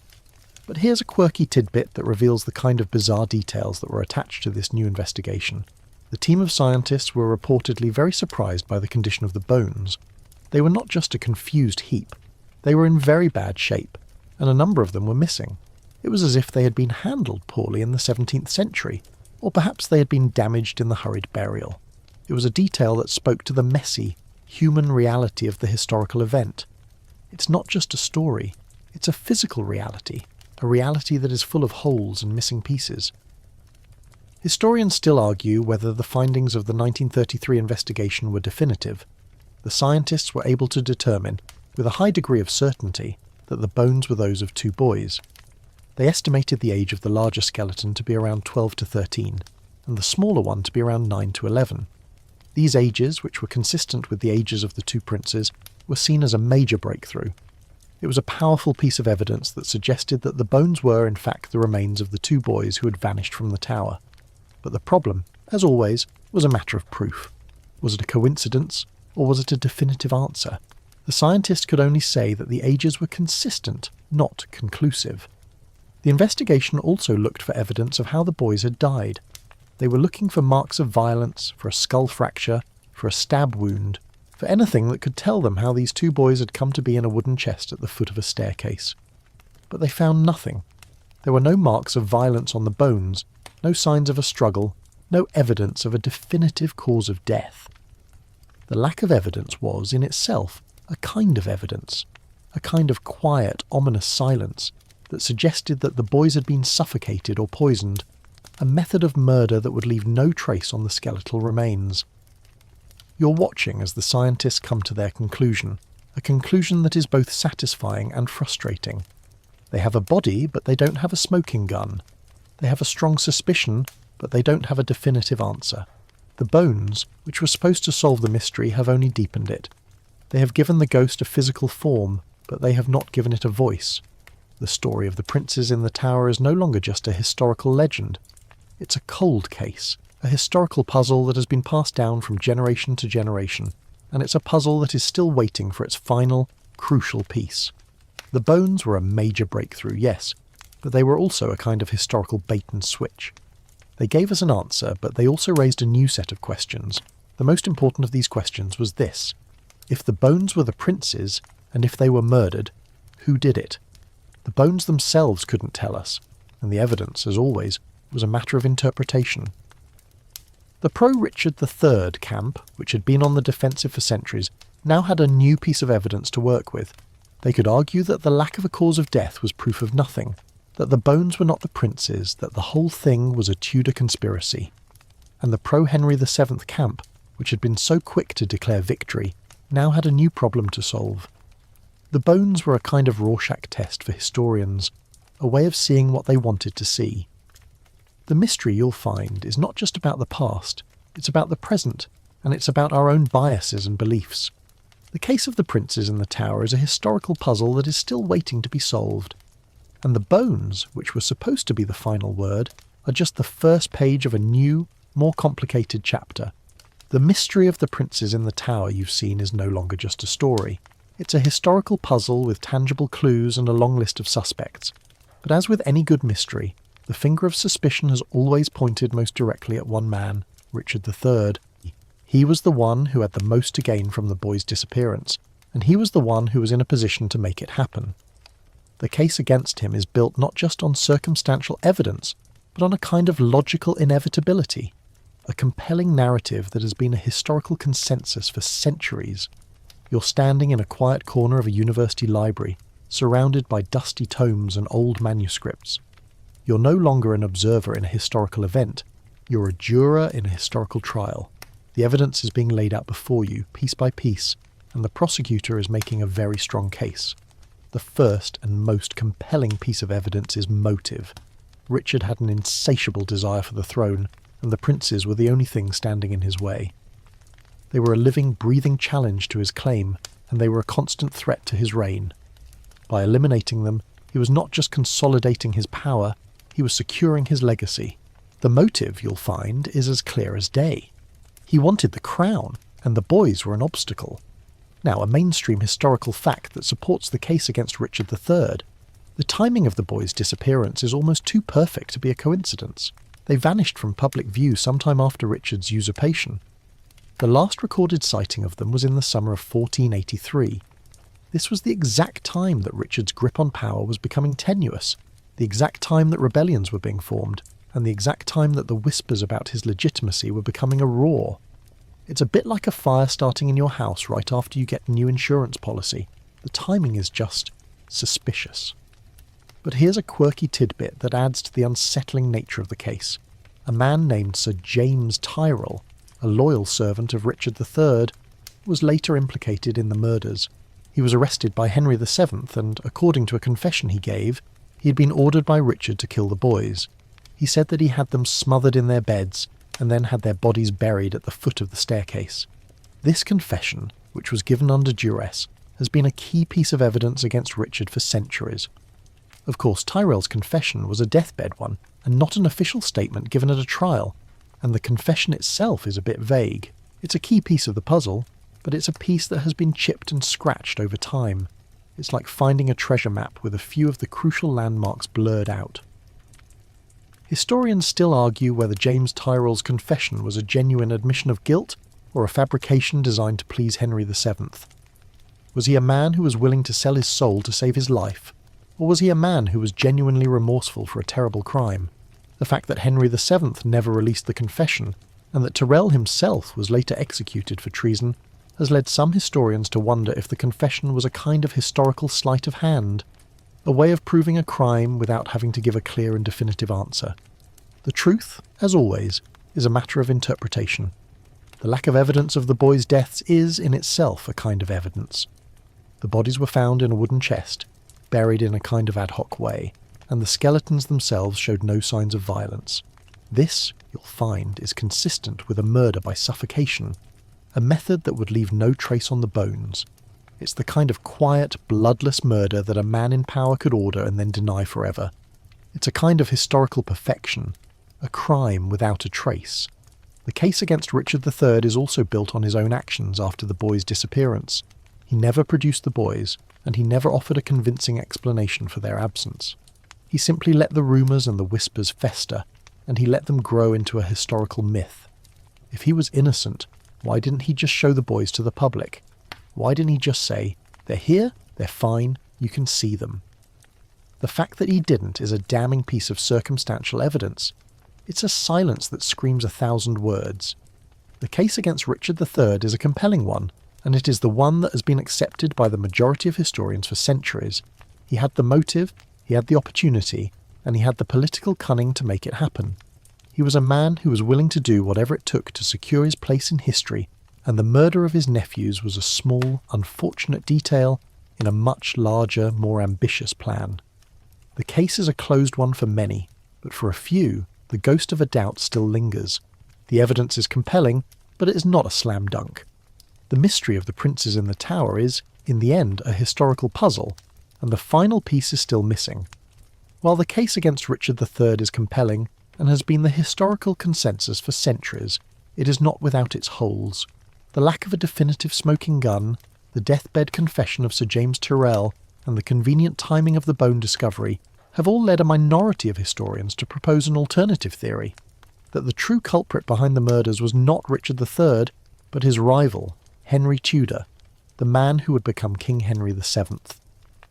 But here's a quirky tidbit that reveals the kind of bizarre details that were attached to this new investigation. The team of scientists were reportedly very surprised by the condition of the bones. They were not just a confused heap. They were in very bad shape, and a number of them were missing. It was as if they had been handled poorly in the 17th century, or perhaps they had been damaged in the hurried burial. It was a detail that spoke to the messy, human reality of the historical event. It's not just a story, it's a physical reality, a reality that is full of holes and missing pieces. Historians still argue whether the findings of the 1933 investigation were definitive. The scientists were able to determine, with a high degree of certainty, that the bones were those of two boys. They estimated the age of the larger skeleton to be around 12 to 13, and the smaller one to be around 9 to 11. These ages, which were consistent with the ages of the two princes, were seen as a major breakthrough. It was a powerful piece of evidence that suggested that the bones were in fact the remains of the two boys who had vanished from the tower. But the problem, as always, was a matter of proof. Was it a coincidence, or was it a definitive answer? The scientists could only say that the ages were consistent, not conclusive. The investigation also looked for evidence of how the boys had died. They were looking for marks of violence, for a skull fracture, for a stab wound, for anything that could tell them how these two boys had come to be in a wooden chest at the foot of a staircase. But they found nothing. There were no marks of violence on the bones, no signs of a struggle, no evidence of a definitive cause of death. The lack of evidence was, in itself, a kind of evidence, a kind of quiet, ominous silence that suggested that the boys had been suffocated or poisoned, a method of murder that would leave no trace on the skeletal remains. You're watching as the scientists come to their conclusion, a conclusion that is both satisfying and frustrating. They have a body, but they don't have a smoking gun. They have a strong suspicion, but they don't have a definitive answer. The bones, which were supposed to solve the mystery, have only deepened it. They have given the ghost a physical form, but they have not given it a voice. The story of the princes in the tower is no longer just a historical legend. It's a cold case, a historical puzzle that has been passed down from generation to generation, and it's a puzzle that is still waiting for its final, crucial piece. The bones were a major breakthrough, yes, but they were also a kind of historical bait and switch. They gave us an answer, but they also raised a new set of questions. The most important of these questions was this: if the bones were the princes, and if they were murdered, who did it? The bones themselves couldn't tell us, and the evidence, as always, was a matter of interpretation. The pro-Richard III camp, which had been on the defensive for centuries, now had a new piece of evidence to work with. They could argue that the lack of a cause of death was proof of nothing, that the bones were not the princes, that the whole thing was a Tudor conspiracy. And the pro-Henry VII camp, which had been so quick to declare victory, now had a new problem to solve. The bones were a kind of Rorschach test for historians, a way of seeing what they wanted to see. The mystery, you'll find, is not just about the past, it's about the present, and it's about our own biases and beliefs. The case of the princes in the tower is a historical puzzle that is still waiting to be solved. And the bones, which were supposed to be the final word, are just the first page of a new, more complicated chapter. The mystery of the princes in the tower you've seen is no longer just a story. It's a historical puzzle with tangible clues and a long list of suspects. But as with any good mystery, the finger of suspicion has always pointed most directly at one man, Richard III. He was the one who had the most to gain from the boy's disappearance, and he was the one who was in a position to make it happen. The case against him is built not just on circumstantial evidence, but on a kind of logical inevitability, a compelling narrative that has been a historical consensus for centuries. You're standing in a quiet corner of a university library, surrounded by dusty tomes and old manuscripts. You're no longer an observer in a historical event, you're a juror in a historical trial. The evidence is being laid out before you, piece by piece, and the prosecutor is making a very strong case. The first and most compelling piece of evidence is motive. Richard had an insatiable desire for the throne, and the princes were the only thing standing in his way. They were a living, breathing challenge to his claim, and they were a constant threat to his reign. By eliminating them, he was not just consolidating his power, he was securing his legacy. The motive, you'll find, is as clear as day. He wanted the crown, and the boys were an obstacle. Now, a mainstream historical fact that supports the case against Richard III. The timing of the boys' disappearance is almost too perfect to be a coincidence. They vanished from public view sometime after Richard's usurpation. The last recorded sighting of them was in the summer of 1483. This was the exact time that Richard's grip on power was becoming tenuous, the exact time that rebellions were being formed, and the exact time that the whispers about his legitimacy were becoming a roar. It's a bit like a fire starting in your house right after you get a new insurance policy. The timing is just suspicious. But here's a quirky tidbit that adds to the unsettling nature of the case. A man named Sir James Tyrrell, a loyal servant of Richard III, was later implicated in the murders. He was arrested by Henry VII and, according to a confession he gave, he had been ordered by Richard to kill the boys. He said that he had them smothered in their beds and then had their bodies buried at the foot of the staircase. This confession, which was given under duress, has been a key piece of evidence against Richard for centuries. Of course, Tyrrell's confession was a deathbed one, and not an official statement given at a trial, and the confession itself is a bit vague. It's a key piece of the puzzle, but it's a piece that has been chipped and scratched over time. It's like finding a treasure map with a few of the crucial landmarks blurred out. Historians still argue whether James Tyrrell's confession was a genuine admission of guilt or a fabrication designed to please Henry VII. Was he a man who was willing to sell his soul to save his life? Or was he a man who was genuinely remorseful for a terrible crime? The fact that Henry VII never released the confession, and that Tyrrell himself was later executed for treason, has led some historians to wonder if the confession was a kind of historical sleight of hand, a way of proving a crime without having to give a clear and definitive answer. The truth, as always, is a matter of interpretation. The lack of evidence of the boys' deaths is, in itself, a kind of evidence. The bodies were found in a wooden chest, buried in a kind of ad hoc way, and the skeletons themselves showed no signs of violence. This, you'll find, is consistent with a murder by suffocation, a method that would leave no trace on the bones. It's the kind of quiet, bloodless murder that a man in power could order and then deny forever. It's a kind of historical perfection, a crime without a trace. The case against Richard III is also built on his own actions after the boys' disappearance. He never produced the boys, and he never offered a convincing explanation for their absence. He simply let the rumours and the whispers fester, and he let them grow into a historical myth. If he was innocent, why didn't he just show the boys to the public? Why didn't he just say, "They're here, they're fine, you can see them"? The fact that he didn't is a damning piece of circumstantial evidence. It's a silence that screams 1,000 words. The case against Richard III is a compelling one, and it is the one that has been accepted by the majority of historians for centuries. He had the motive, he had the opportunity, and he had the political cunning to make it happen. He was a man who was willing to do whatever it took to secure his place in history, and the murder of his nephews was a small, unfortunate detail in a much larger, more ambitious plan. The case is a closed one for many, but for a few, the ghost of a doubt still lingers. The evidence is compelling, but it is not a slam dunk. The mystery of the princes in the tower is, in the end, a historical puzzle, and the final piece is still missing. While the case against Richard III is compelling, and has been the historical consensus for centuries, it is not without its holes. The lack of a definitive smoking gun, the deathbed confession of Sir James Tyrrell, and the convenient timing of the bone discovery have all led a minority of historians to propose an alternative theory, that the true culprit behind the murders was not Richard III, but his rival, Henry Tudor, the man who would become King Henry VII.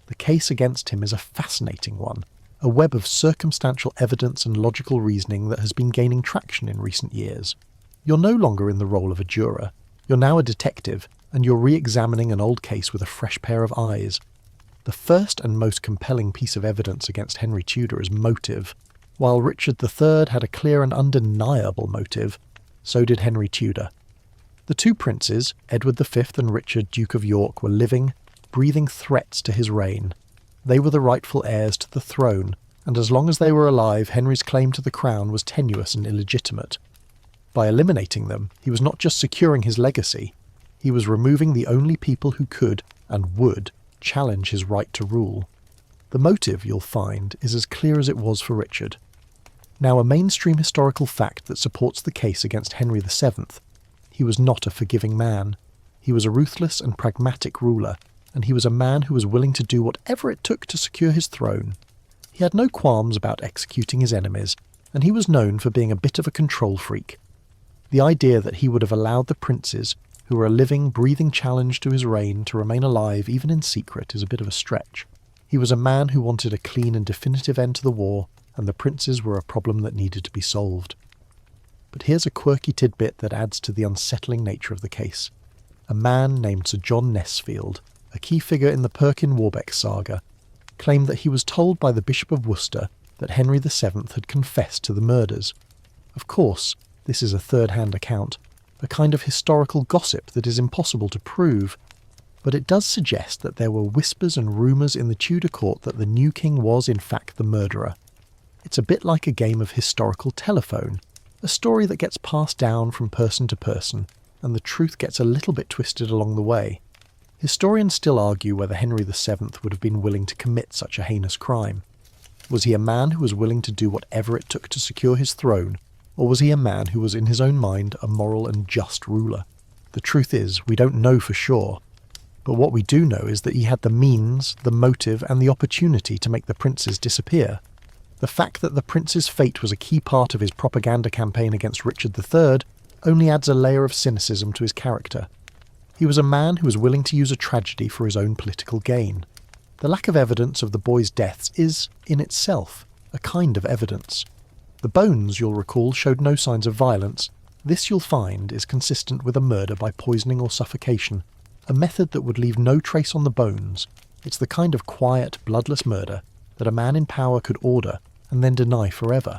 The case against him is a fascinating one, a web of circumstantial evidence and logical reasoning that has been gaining traction in recent years. You're no longer in the role of a juror. You're now a detective, and you're re-examining an old case with a fresh pair of eyes. The first and most compelling piece of evidence against Henry Tudor is motive. While Richard III had a clear and undeniable motive, so did Henry Tudor. The two princes, Edward V and Richard, Duke of York, were living, breathing threats to his reign. They were the rightful heirs to the throne, and as long as they were alive, Henry's claim to the crown was tenuous and illegitimate. By eliminating them, he was not just securing his legacy, he was removing the only people who could, and would, challenge his right to rule. The motive, you'll find, is as clear as it was for Richard. Now, a mainstream historical fact that supports the case against Henry VII. He was not a forgiving man. He was a ruthless and pragmatic ruler, and he was a man who was willing to do whatever it took to secure his throne. He had no qualms about executing his enemies, and he was known for being a bit of a control freak. The idea that he would have allowed the princes, who were a living, breathing challenge to his reign, to remain alive even in secret is a bit of a stretch. He was a man who wanted a clean and definitive end to the war, and the princes were a problem that needed to be solved. But here's a quirky tidbit that adds to the unsettling nature of the case. A man named Sir John Nesfield, a key figure in the Perkin-Warbeck saga, claimed that he was told by the Bishop of Worcester that Henry VII had confessed to the murders. Of course, this is a third-hand account, a kind of historical gossip that is impossible to prove, but it does suggest that there were whispers and rumours in the Tudor court that the new king was in fact the murderer. It's a bit like a game of historical telephone, a story that gets passed down from person to person, and the truth gets a little bit twisted along the way. Historians still argue whether Henry VII would have been willing to commit such a heinous crime. Was he a man who was willing to do whatever it took to secure his throne, or was he a man who was in his own mind a moral and just ruler? The truth is, we don't know for sure, but what we do know is that he had the means, the motive, and the opportunity to make the princes disappear. The fact that the prince's fate was a key part of his propaganda campaign against Richard III only adds a layer of cynicism to his character. He was a man who was willing to use a tragedy for his own political gain. The lack of evidence of the boys' deaths is, in itself, a kind of evidence. The bones, you'll recall, showed no signs of violence. This, you'll find, is consistent with a murder by poisoning or suffocation, a method that would leave no trace on the bones. It's the kind of quiet, bloodless murder that a man in power could order and then deny forever.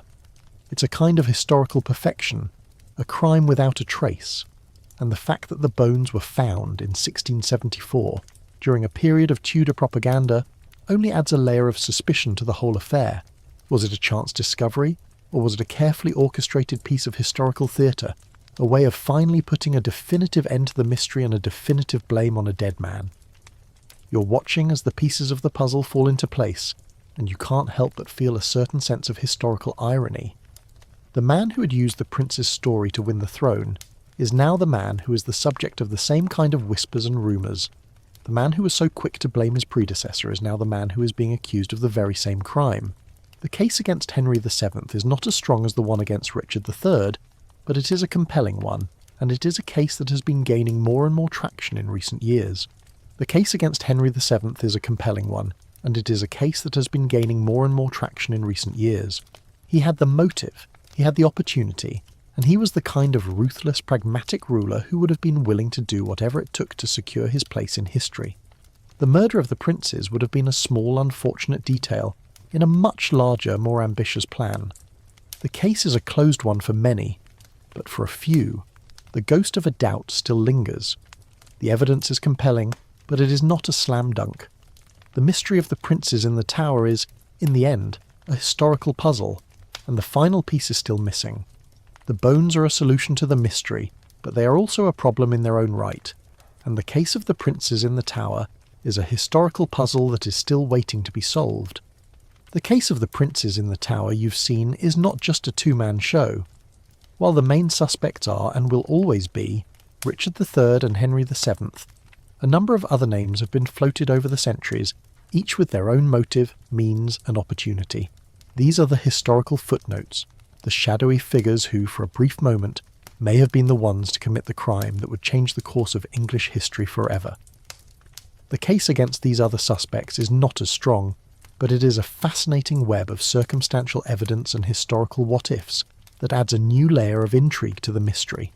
It's a kind of historical perfection, a crime without a trace, and the fact that the bones were found in 1674, during a period of Tudor propaganda, only adds a layer of suspicion to the whole affair. Was it a chance discovery, or was it a carefully orchestrated piece of historical theatre, a way of finally putting a definitive end to the mystery and a definitive blame on a dead man? You're watching as the pieces of the puzzle fall into place, and you can't help but feel a certain sense of historical irony. The man who had used the prince's story to win the throne is now the man who is the subject of the same kind of whispers and rumours. The man who was so quick to blame his predecessor is now the man who is being accused of the very same crime. The case against Henry VII is not as strong as the one against Richard III, but it is a compelling one, and it is a case that has been gaining more and more traction in recent years. The case against Henry VII is a compelling one, and it is a case that has been gaining more and more traction in recent years. He had the motive, he had the opportunity, and he was the kind of ruthless, pragmatic ruler who would have been willing to do whatever it took to secure his place in history. The murder of the princes would have been a small, unfortunate detail in a much larger, more ambitious plan. The case is a closed one for many, but for a few, the ghost of a doubt still lingers. The evidence is compelling, but it is not a slam dunk. The mystery of the princes in the tower is, in the end, a historical puzzle, and the final piece is still missing. The bones are a solution to the mystery, but they are also a problem in their own right, and the case of the princes in the tower is a historical puzzle that is still waiting to be solved. The case of the princes in the tower, you've seen, is not just a two-man show. While the main suspects are, and will always be, Richard III and Henry VII, a number of other names have been floated over the centuries, each with their own motive, means, and opportunity. These are the historical footnotes, the shadowy figures who, for a brief moment, may have been the ones to commit the crime that would change the course of English history forever. The case against these other suspects is not as strong, but it is a fascinating web of circumstantial evidence and historical what-ifs that adds a new layer of intrigue to the mystery.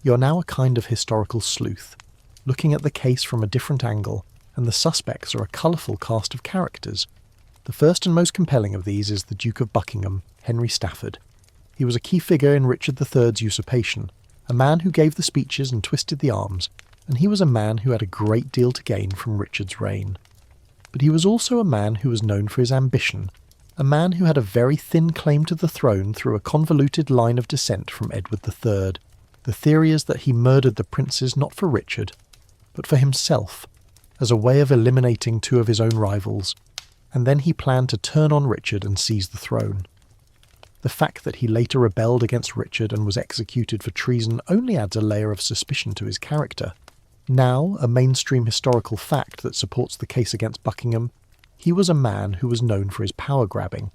You're now a kind of historical sleuth, looking at the case from a different angle, and the suspects are a colourful cast of characters. The first and most compelling of these is the Duke of Buckingham, Henry Stafford. He was a key figure in Richard III's usurpation, a man who gave the speeches and twisted the arms, and he was a man who had a great deal to gain from Richard's reign. But he was also a man who was known for his ambition, a man who had a very thin claim to the throne through a convoluted line of descent from Edward III. The theory is that he murdered the princes not for Richard, but for himself, as a way of eliminating two of his own rivals, and then he planned to turn on Richard and seize the throne. The fact that he later rebelled against Richard and was executed for treason only adds a layer of suspicion to his character. Now, a mainstream historical fact that supports the case against Buckingham, he was a man who was known for his power-grabbing.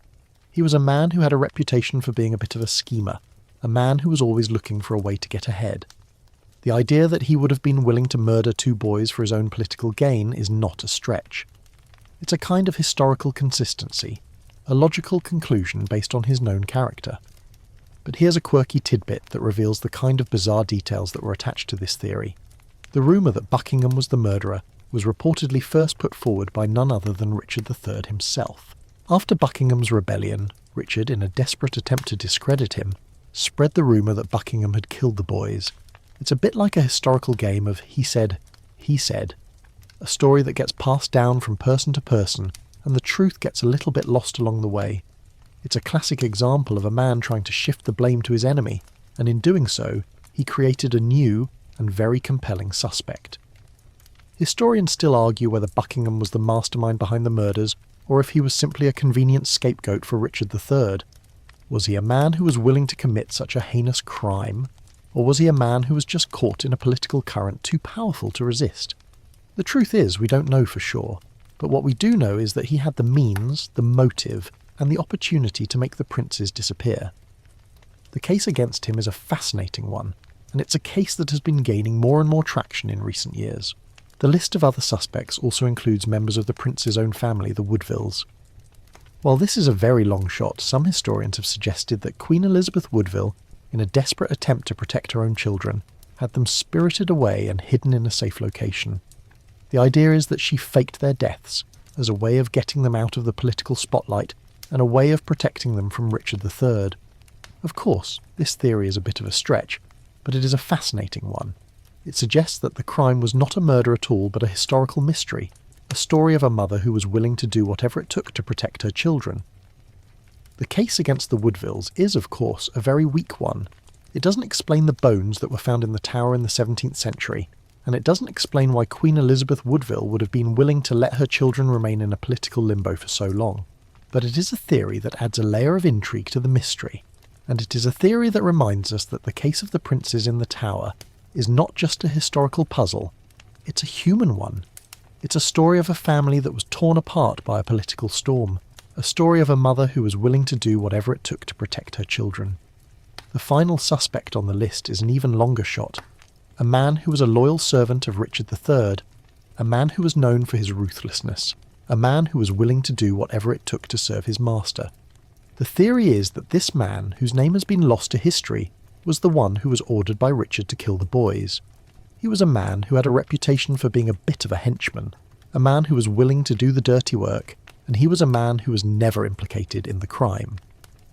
He was a man who had a reputation for being a bit of a schemer, a man who was always looking for a way to get ahead. The idea that he would have been willing to murder two boys for his own political gain is not a stretch. It's a kind of historical consistency, a logical conclusion based on his known character. But here's a quirky tidbit that reveals the kind of bizarre details that were attached to this theory. The rumour that Buckingham was the murderer was reportedly first put forward by none other than Richard III himself. After Buckingham's rebellion, Richard, in a desperate attempt to discredit him, spread the rumour that Buckingham had killed the boys. It's a bit like a historical game of he said, a story that gets passed down from person to person, and the truth gets a little bit lost along the way. It's a classic example of a man trying to shift the blame to his enemy, and in doing so, he created a new and very compelling suspect. Historians still argue whether Buckingham was the mastermind behind the murders, or if he was simply a convenient scapegoat for Richard III. Was he a man who was willing to commit such a heinous crime, or was he a man who was just caught in a political current too powerful to resist? The truth is, we don't know for sure, but what we do know is that he had the means, the motive, and the opportunity to make the princes disappear. The case against him is a fascinating one, and it's a case that has been gaining more and more traction in recent years. The list of other suspects also includes members of the prince's own family, the Woodvilles. While this is a very long shot, some historians have suggested that Queen Elizabeth Woodville, in a desperate attempt to protect her own children, had them spirited away and hidden in a safe location. The idea is that she faked their deaths as a way of getting them out of the political spotlight and a way of protecting them from Richard III. Of course, this theory is a bit of a stretch, but it is a fascinating one. It suggests that the crime was not a murder at all, but a historical mystery, a story of a mother who was willing to do whatever it took to protect her children. The case against the Woodvilles is, of course, a very weak one. It doesn't explain the bones that were found in the tower in the 17th century, and it doesn't explain why Queen Elizabeth Woodville would have been willing to let her children remain in a political limbo for so long. But it is a theory that adds a layer of intrigue to the mystery, and it is a theory that reminds us that the case of the princes in the tower is not just a historical puzzle, it's a human one. It's a story of a family that was torn apart by a political storm, a story of a mother who was willing to do whatever it took to protect her children. The final suspect on the list is an even longer shot, a man who was a loyal servant of Richard III, a man who was known for his ruthlessness, a man who was willing to do whatever it took to serve his master. The theory is that this man, whose name has been lost to history, was the one who was ordered by Richard to kill the boys. He was a man who had a reputation for being a bit of a henchman, a man who was willing to do the dirty work, and he was a man who was never implicated in the crime.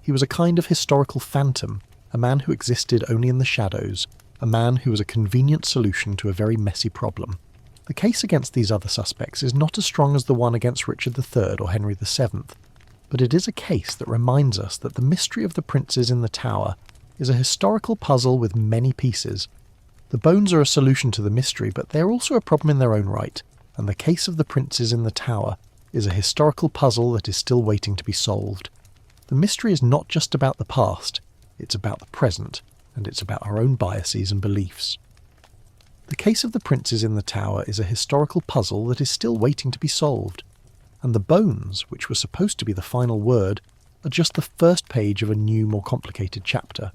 He was a kind of historical phantom, a man who existed only in the shadows, a man who was a convenient solution to a very messy problem. The case against these other suspects is not as strong as the one against Richard III or Henry VII, but it is a case that reminds us that the mystery of the princes in the tower is a historical puzzle with many pieces. The bones are a solution to the mystery, but they are also a problem in their own right, and the case of the princes in the tower is a historical puzzle that is still waiting to be solved. The mystery is not just about the past, it's about the present, and it's about our own biases and beliefs. The case of the princes in the tower is a historical puzzle that is still waiting to be solved, and the bones, which were supposed to be the final word, are just the first page of a new, more complicated chapter.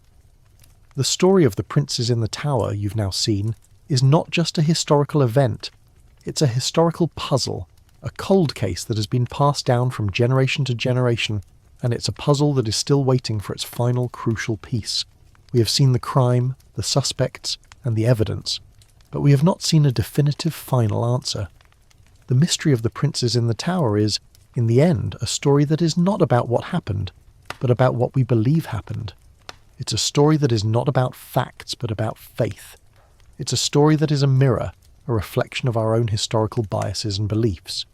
The story of the princes in the tower you've now seen is not just a historical event, it's a historical puzzle, a cold case that has been passed down from generation to generation, and it's a puzzle that is still waiting for its final crucial piece. We have seen the crime, the suspects, and the evidence, but we have not seen a definitive final answer. The mystery of the princes in the tower is, in the end, a story that is not about what happened, but about what we believe happened. It's a story that is not about facts, but about faith. It's a story that is a mirror, a reflection of our own historical biases and beliefs.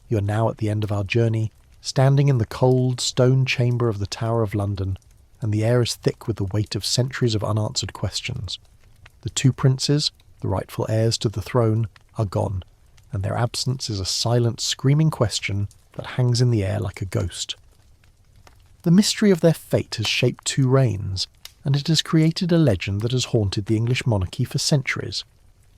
You are now at the end of our journey, standing in the cold stone chamber of the Tower of London, and the air is thick with the weight of centuries of unanswered questions. The two princes, the rightful heirs to the throne, are gone, and their absence is a silent, screaming question that hangs in the air like a ghost. The mystery of their fate has shaped two reigns, and it has created a legend that has haunted the English monarchy for centuries.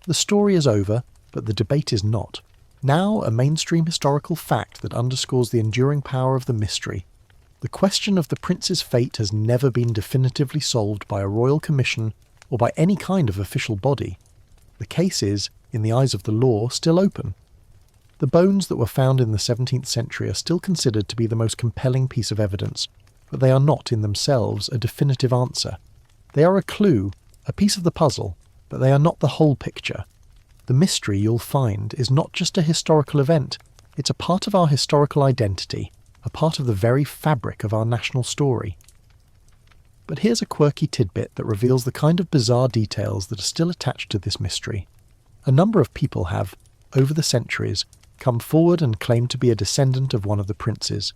The story is over, but the debate is not. Now a mainstream historical fact that underscores the enduring power of the mystery. The question of the prince's fate has never been definitively solved by a royal commission or by any kind of official body. The case is, in the eyes of the law, still open. The bones that were found in the 17th century are still considered to be the most compelling piece of evidence, but they are not in themselves a definitive answer. They are a clue, a piece of the puzzle, but they are not the whole picture. The mystery, you'll find, is not just a historical event, it's a part of our historical identity, a part of the very fabric of our national story. But here's a quirky tidbit that reveals the kind of bizarre details that are still attached to this mystery. A number of people have, over the centuries, come forward and claimed to be a descendant of one of the princes.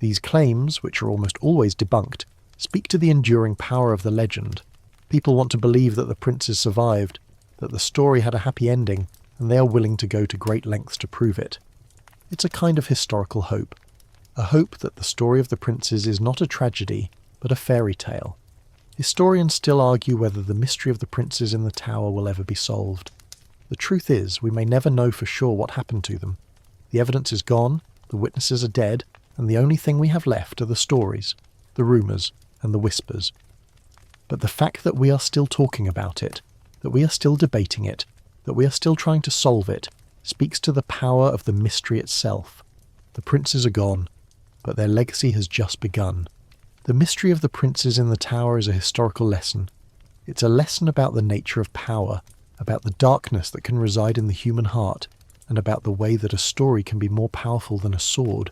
These claims, which are almost always debunked, speak to the enduring power of the legend. People want to believe that the princes survived, that the story had a happy ending, and they are willing to go to great lengths to prove it. It's a kind of historical hope. A hope that the story of the princes is not a tragedy, but a fairy tale. Historians still argue whether the mystery of the princes in the tower will ever be solved. The truth is, we may never know for sure what happened to them. The evidence is gone, the witnesses are dead, and the only thing we have left are the stories, the rumours, and the whispers. But the fact that we are still talking about it, that we are still debating it, that we are still trying to solve it, speaks to the power of the mystery itself. The princes are gone, but their legacy has just begun. The mystery of the princes in the tower is a historical lesson. It's a lesson about the nature of power, about the darkness that can reside in the human heart, and about the way that a story can be more powerful than a sword.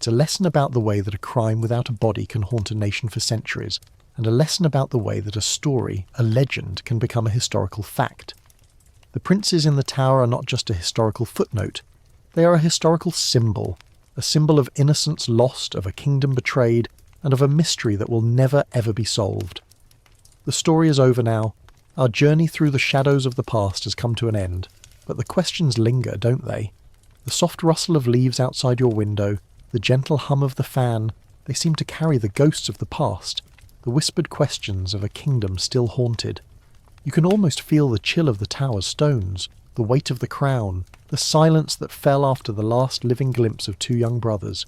It's a lesson about the way that a crime without a body can haunt a nation for centuries, and a lesson about the way that a story, a legend, can become a historical fact. The princes in the tower are not just a historical footnote. They are a historical symbol, a symbol of innocence lost, of a kingdom betrayed, and of a mystery that will never ever be solved. The story is over now. Our journey through the shadows of the past has come to an end, but the questions linger, don't they? The soft rustle of leaves outside your window, the gentle hum of the fan, they seem to carry the ghosts of the past, the whispered questions of a kingdom still haunted. You can almost feel the chill of the tower's stones, the weight of the crown, the silence that fell after the last living glimpse of two young brothers.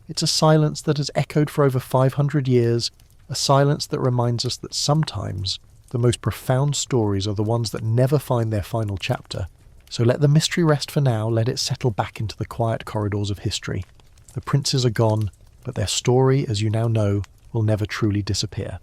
It's a silence that has echoed for over 500 years, a silence that reminds us that sometimes the most profound stories are the ones that never find their final chapter. So let the mystery rest for now, let it settle back into the quiet corridors of history. The princes are gone, but their story, as you now know, will never truly disappear.